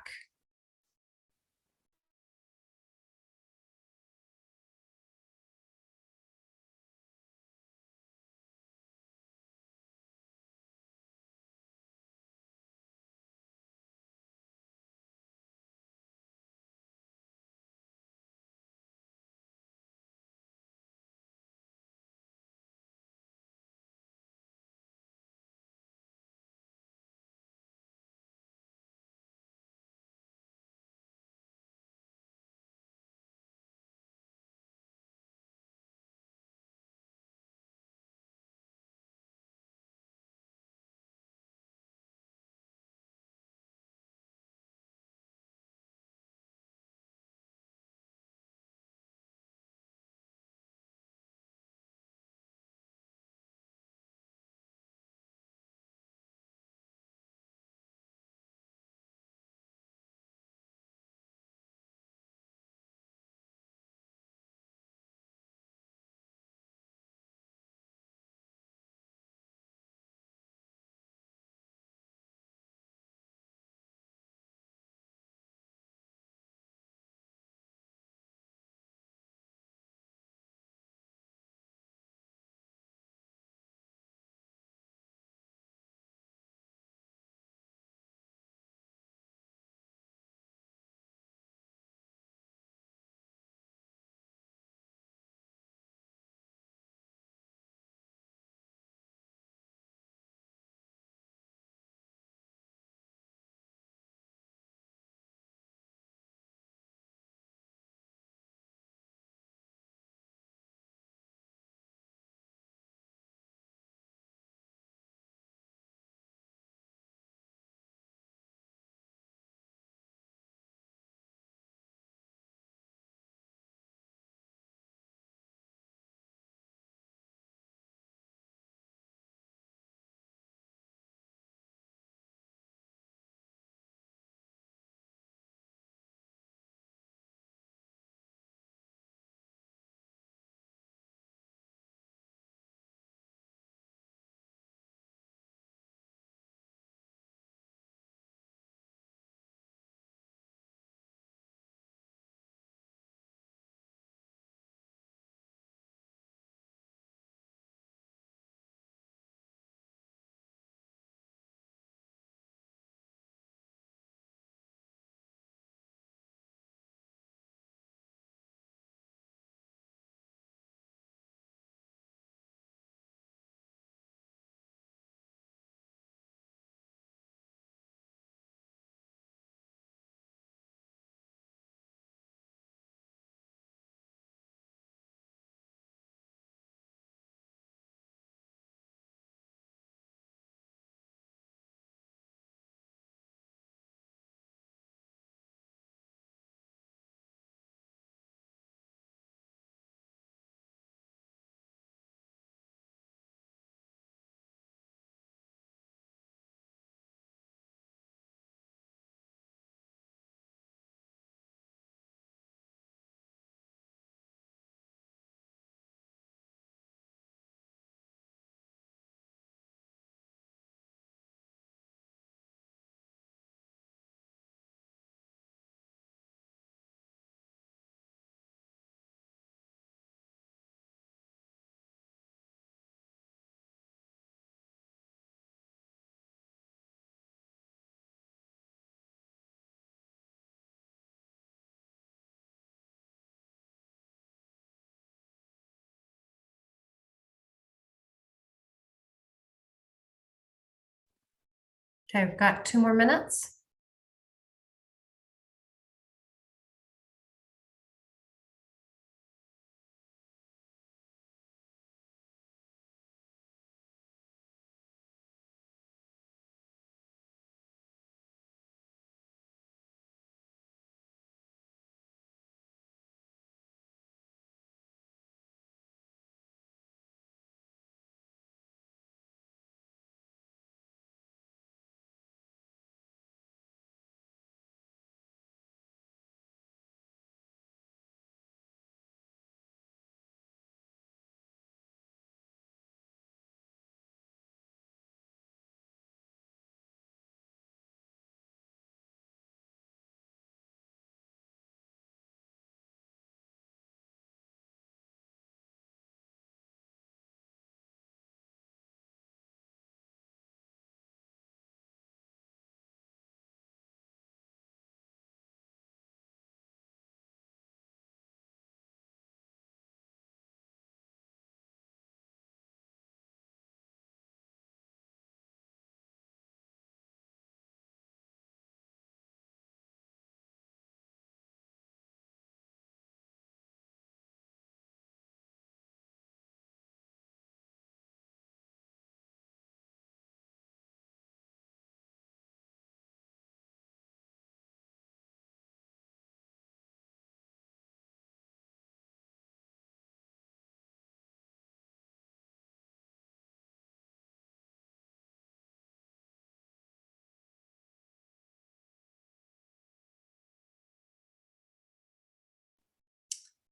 Okay, I've got 2 more minutes.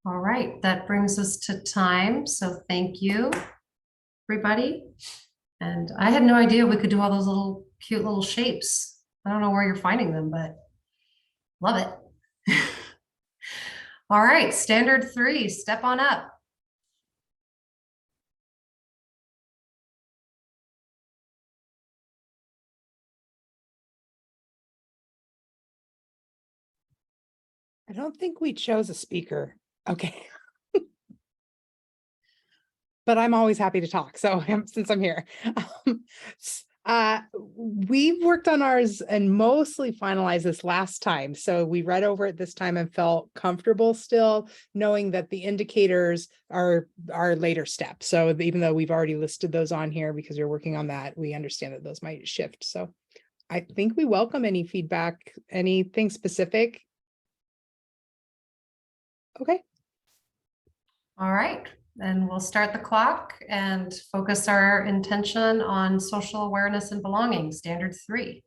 All right, that brings us to time. So thank you, everybody. And I had no idea we could do all those little cute little shapes. I don't know where you're finding them, but love it. All right, standard 3, step on up. I don't think we chose a speaker. Okay. But I'm always happy to talk. So since I'm here, we worked on ours and mostly finalized this last time. So we read over it this time and felt comfortable still knowing that the indicators are our later steps. So even though we've already listed those on here because you're working on that, we understand that those might shift. So I think we welcome any feedback, anything specific. Okay. All right, then we'll start the clock and focus our intention on social awareness and belonging, standard 3.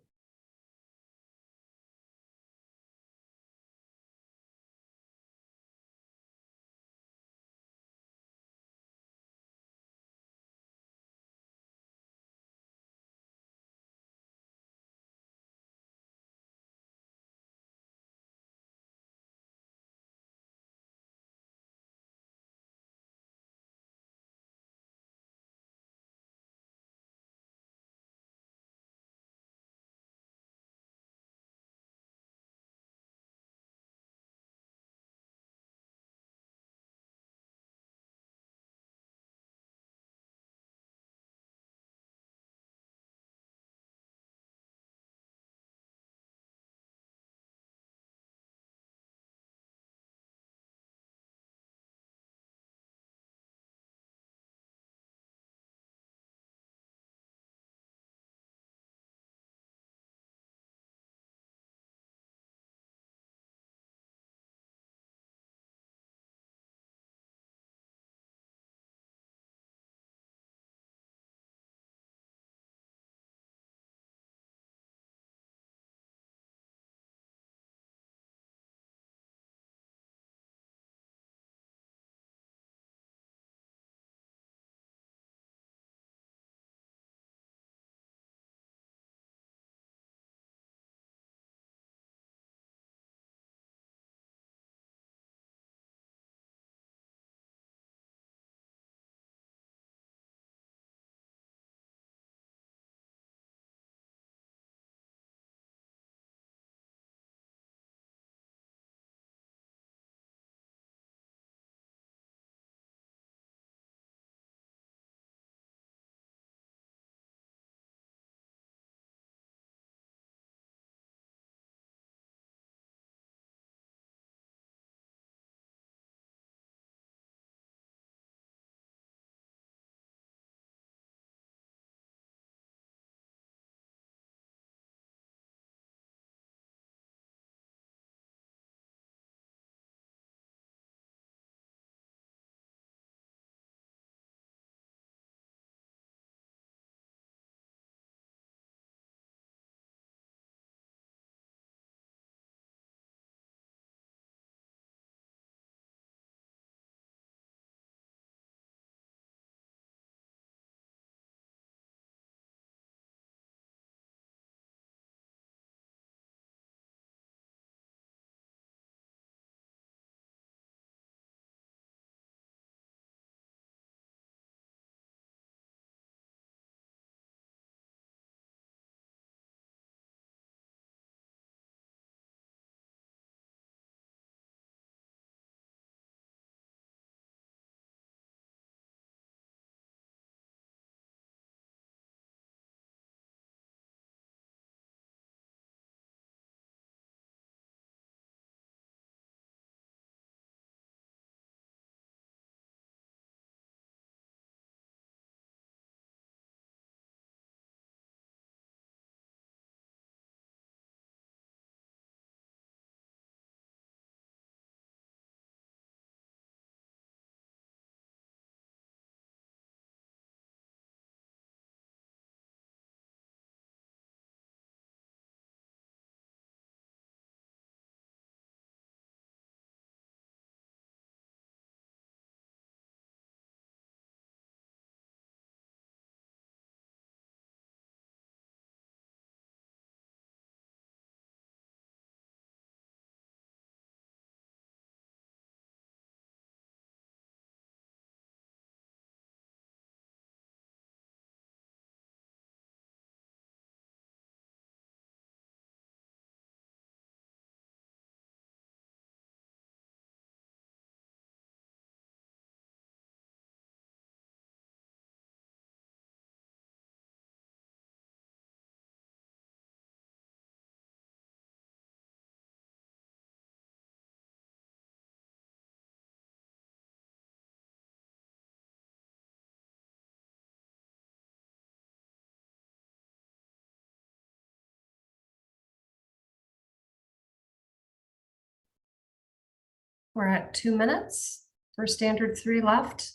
We're at 2 minutes for standard 3 left.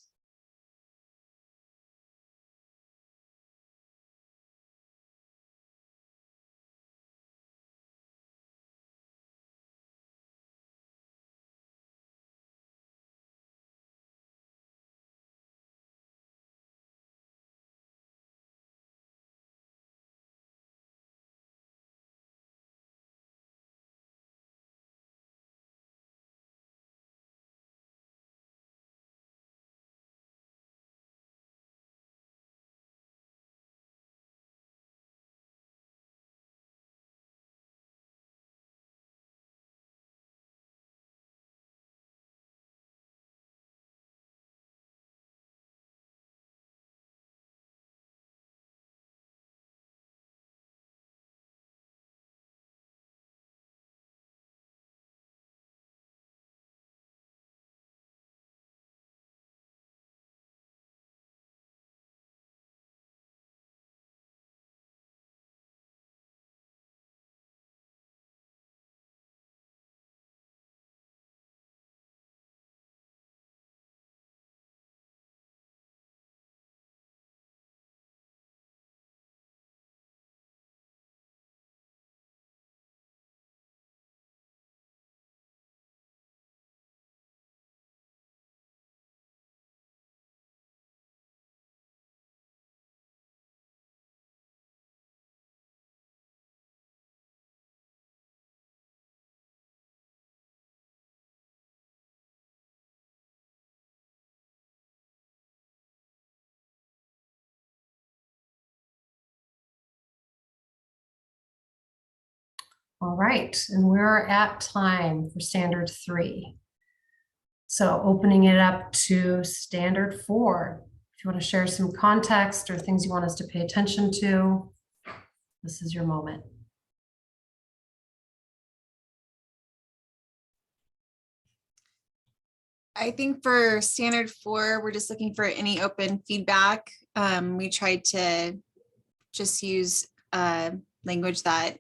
All right, and we're at time for standard 3. So opening it up to standard 4. If you want to share some context or things you want us to pay attention to, this is your moment. I think for standard 4, we're just looking for any open feedback. We tried to just use language that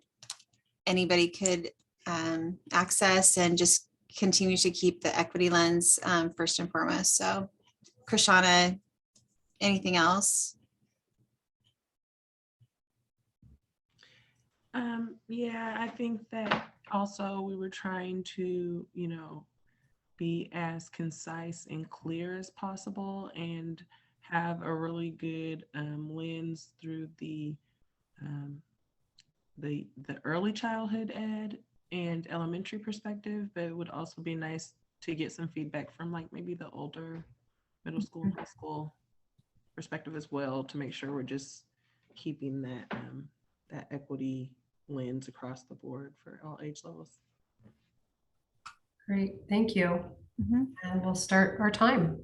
anybody could access and just continue to keep the equity lens first and foremost. So Krishana, anything else? Yeah, I think that also we were trying to, be as concise and clear as possible and have a really good lens through the early childhood ed and elementary perspective, but it would also be nice to get some feedback from like maybe the older middle school, high school perspective as well, to make sure we're just keeping that equity lens across the board for all age levels. Great, thank you. And we'll start our time.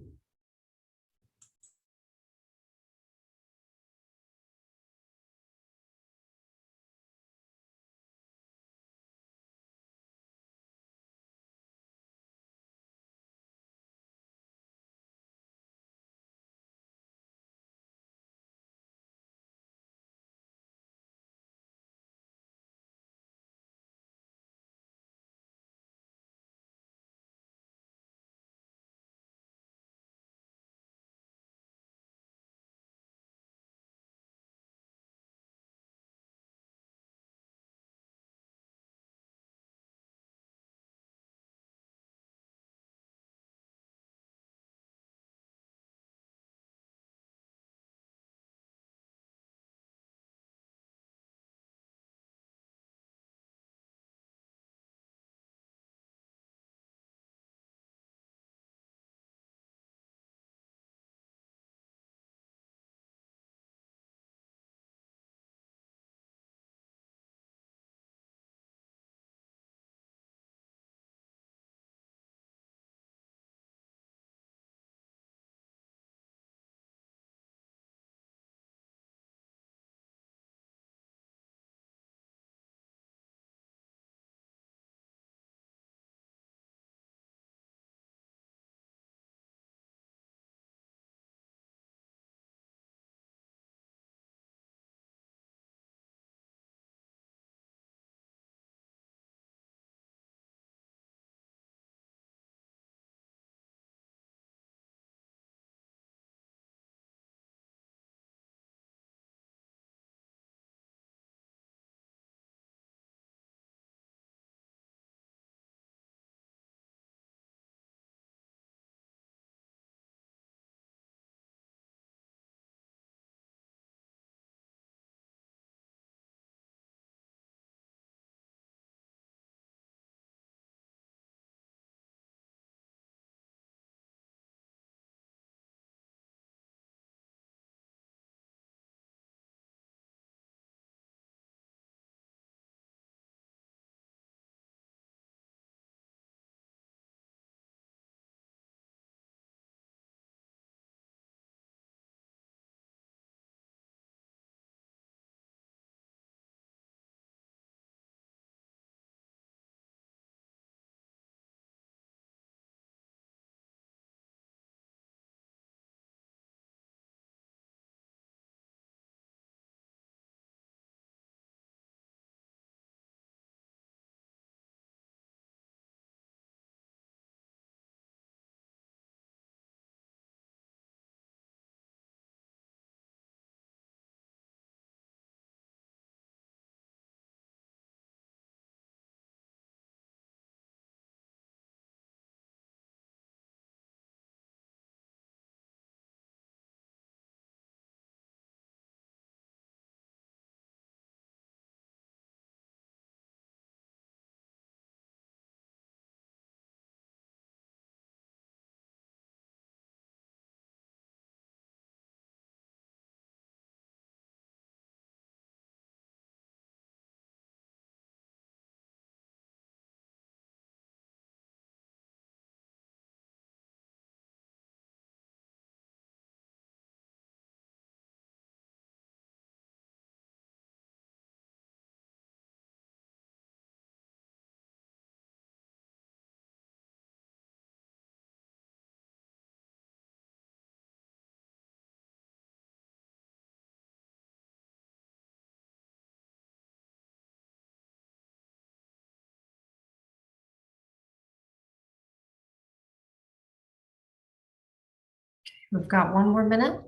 We've got one more minute.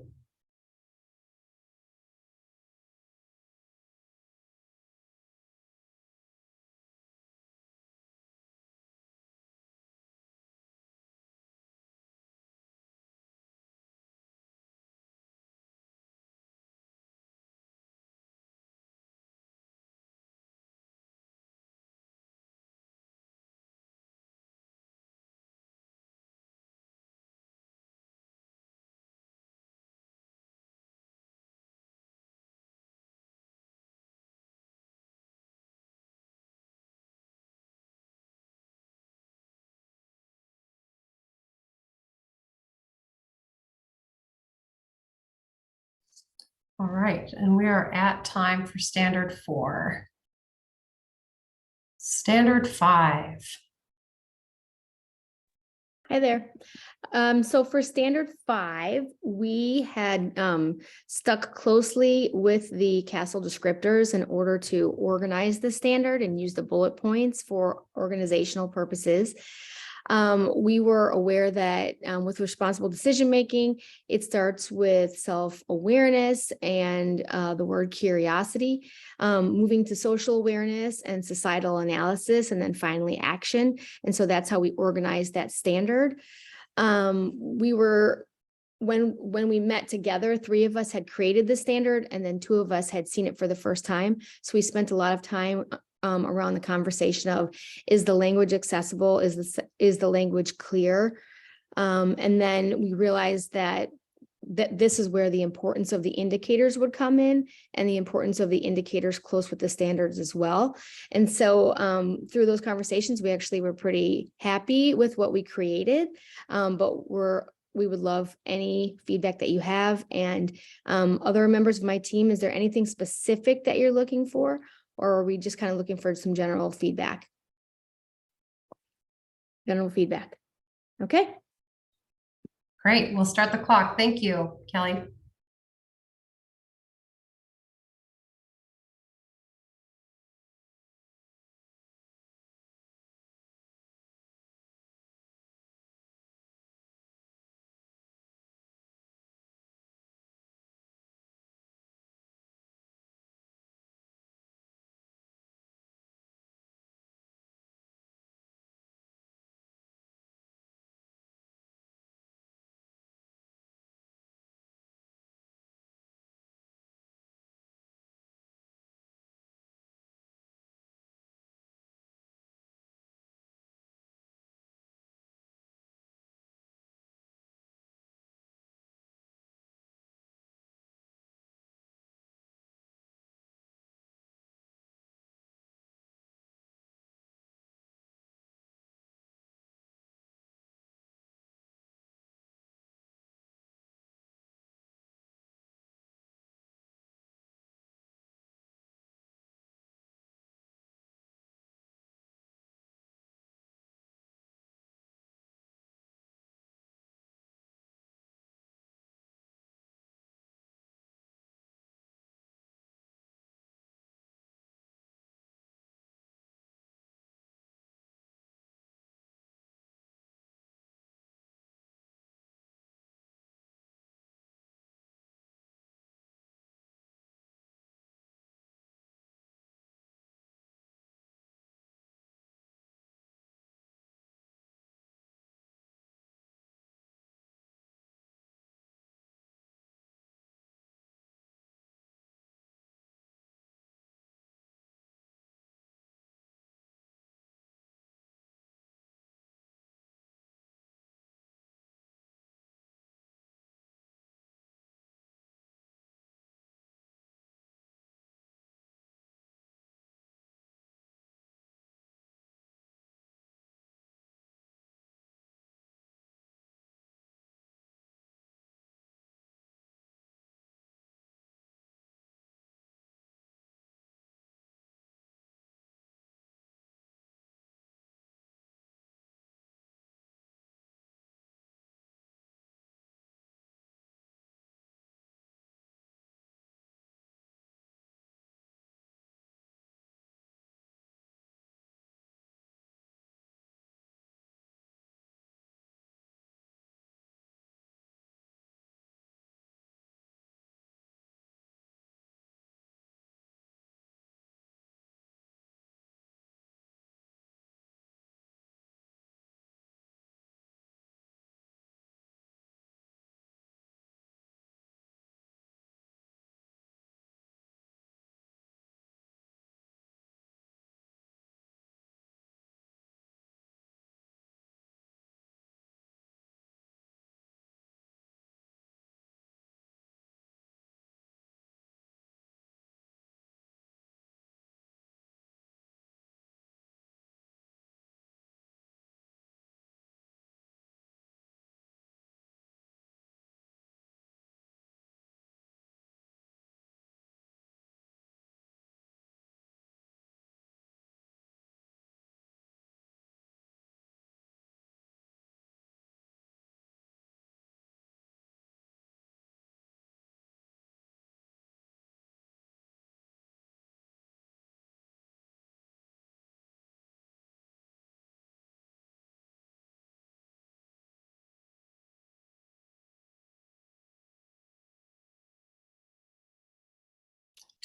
All right, and we are at time for standard 4. Standard 5. Hi there. So for standard 5, we had stuck closely with the CASEL descriptors in order to organize the standard and use the bullet points for organizational purposes. We were aware that with responsible decision-making, it starts with self-awareness and the word curiosity, moving to social awareness and societal analysis, and then finally action. And so that's how we organized that standard. When we met together, 3 of us had created the standard and then 2 of us had seen it for the first time. So we spent a lot of time around the conversation of, is the language accessible? Is the language clear? And then we realized that this is where the importance of the indicators would come in, and the importance of the indicators close with the standards as well. And so through those conversations, we actually were pretty happy with what we created, but we would love any feedback that you have. And other members of my team, is there anything specific that you're looking for? Or are we just kind of looking for some general feedback? General feedback. Okay. Great. We'll start the clock. Thank you, Kelly.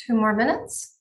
2 more minutes.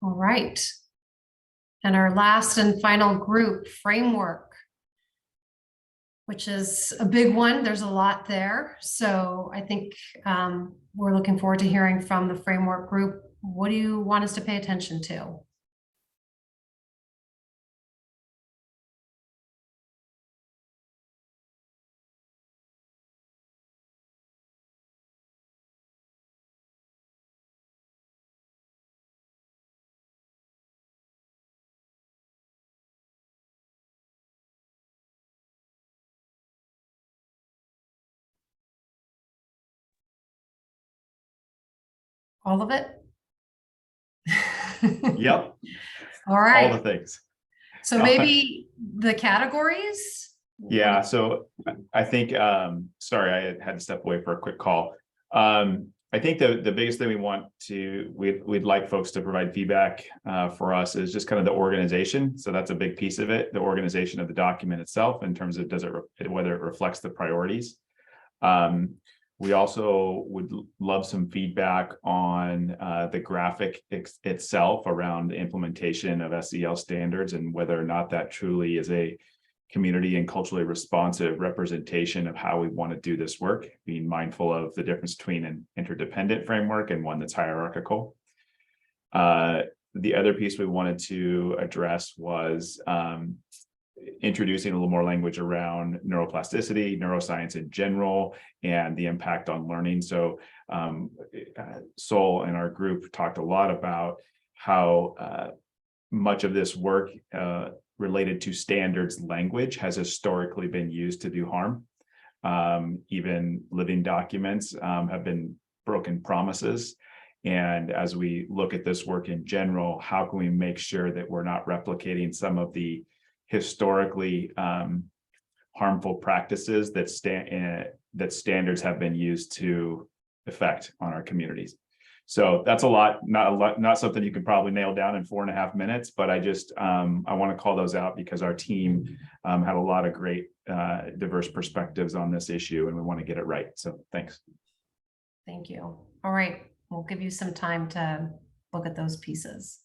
All right. And our last and final group, framework, which is a big one. There's a lot there. So I think we're looking forward to hearing from the framework group. What do you want us to pay attention to? All of it? Yep. All right. All the things. So maybe the categories? Yeah, so I think, sorry, I had to step away for a quick call. I think the biggest thing we'd like folks to provide feedback for us is just kind of the organization. So that's a big piece of it, the organization of the document itself in terms of whether it reflects the priorities. We also would love some feedback on the graphic itself around the implementation of SEL standards and whether or not that truly is a community and culturally responsive representation of how we want to do this work, being mindful of the difference between an interdependent framework and one that's hierarchical. The other piece we wanted to address was introducing a little more language around neuroplasticity, neuroscience in general, and the impact on learning. So Sol and our group talked a lot about how much of this work related to standards language has historically been used to do harm. Even living documents have been broken promises. And as we look at this work in general, how can we make sure that we're not replicating some of the historically harmful practices that standards have been used to effect on our communities? So that's a lot, not something you can probably nail down in 4.5 minutes, but I want to call those out because our team had a lot of great diverse perspectives on this issue and we want to get it right. So thanks. Thank you. All right, we'll give you some time to look at those pieces.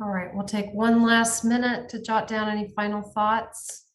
All right, we'll take one last minute to jot down any final thoughts.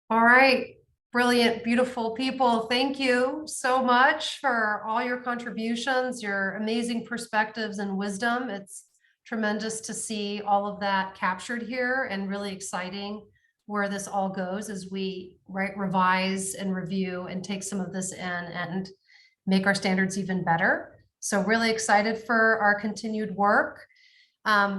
All right, brilliant, beautiful people. Thank you so much for all your contributions, your amazing perspectives and wisdom. It's tremendous to see all of that captured here, and really exciting where this all goes as we revise and review and take some of this in and make our standards even better. So really excited for our continued work.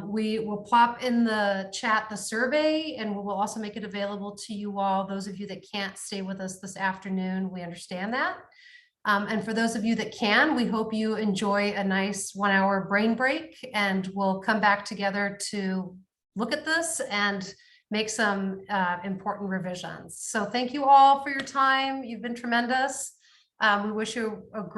We will pop in the chat the survey, and we will also make it available to you all. Those of you that can't stay with us this afternoon, we understand that. And for those of you that can, we hope you enjoy a nice 1 hour brain break, and we'll come back together to look at this and make some important revisions. So thank you all for your time. You've been tremendous. We wish you a great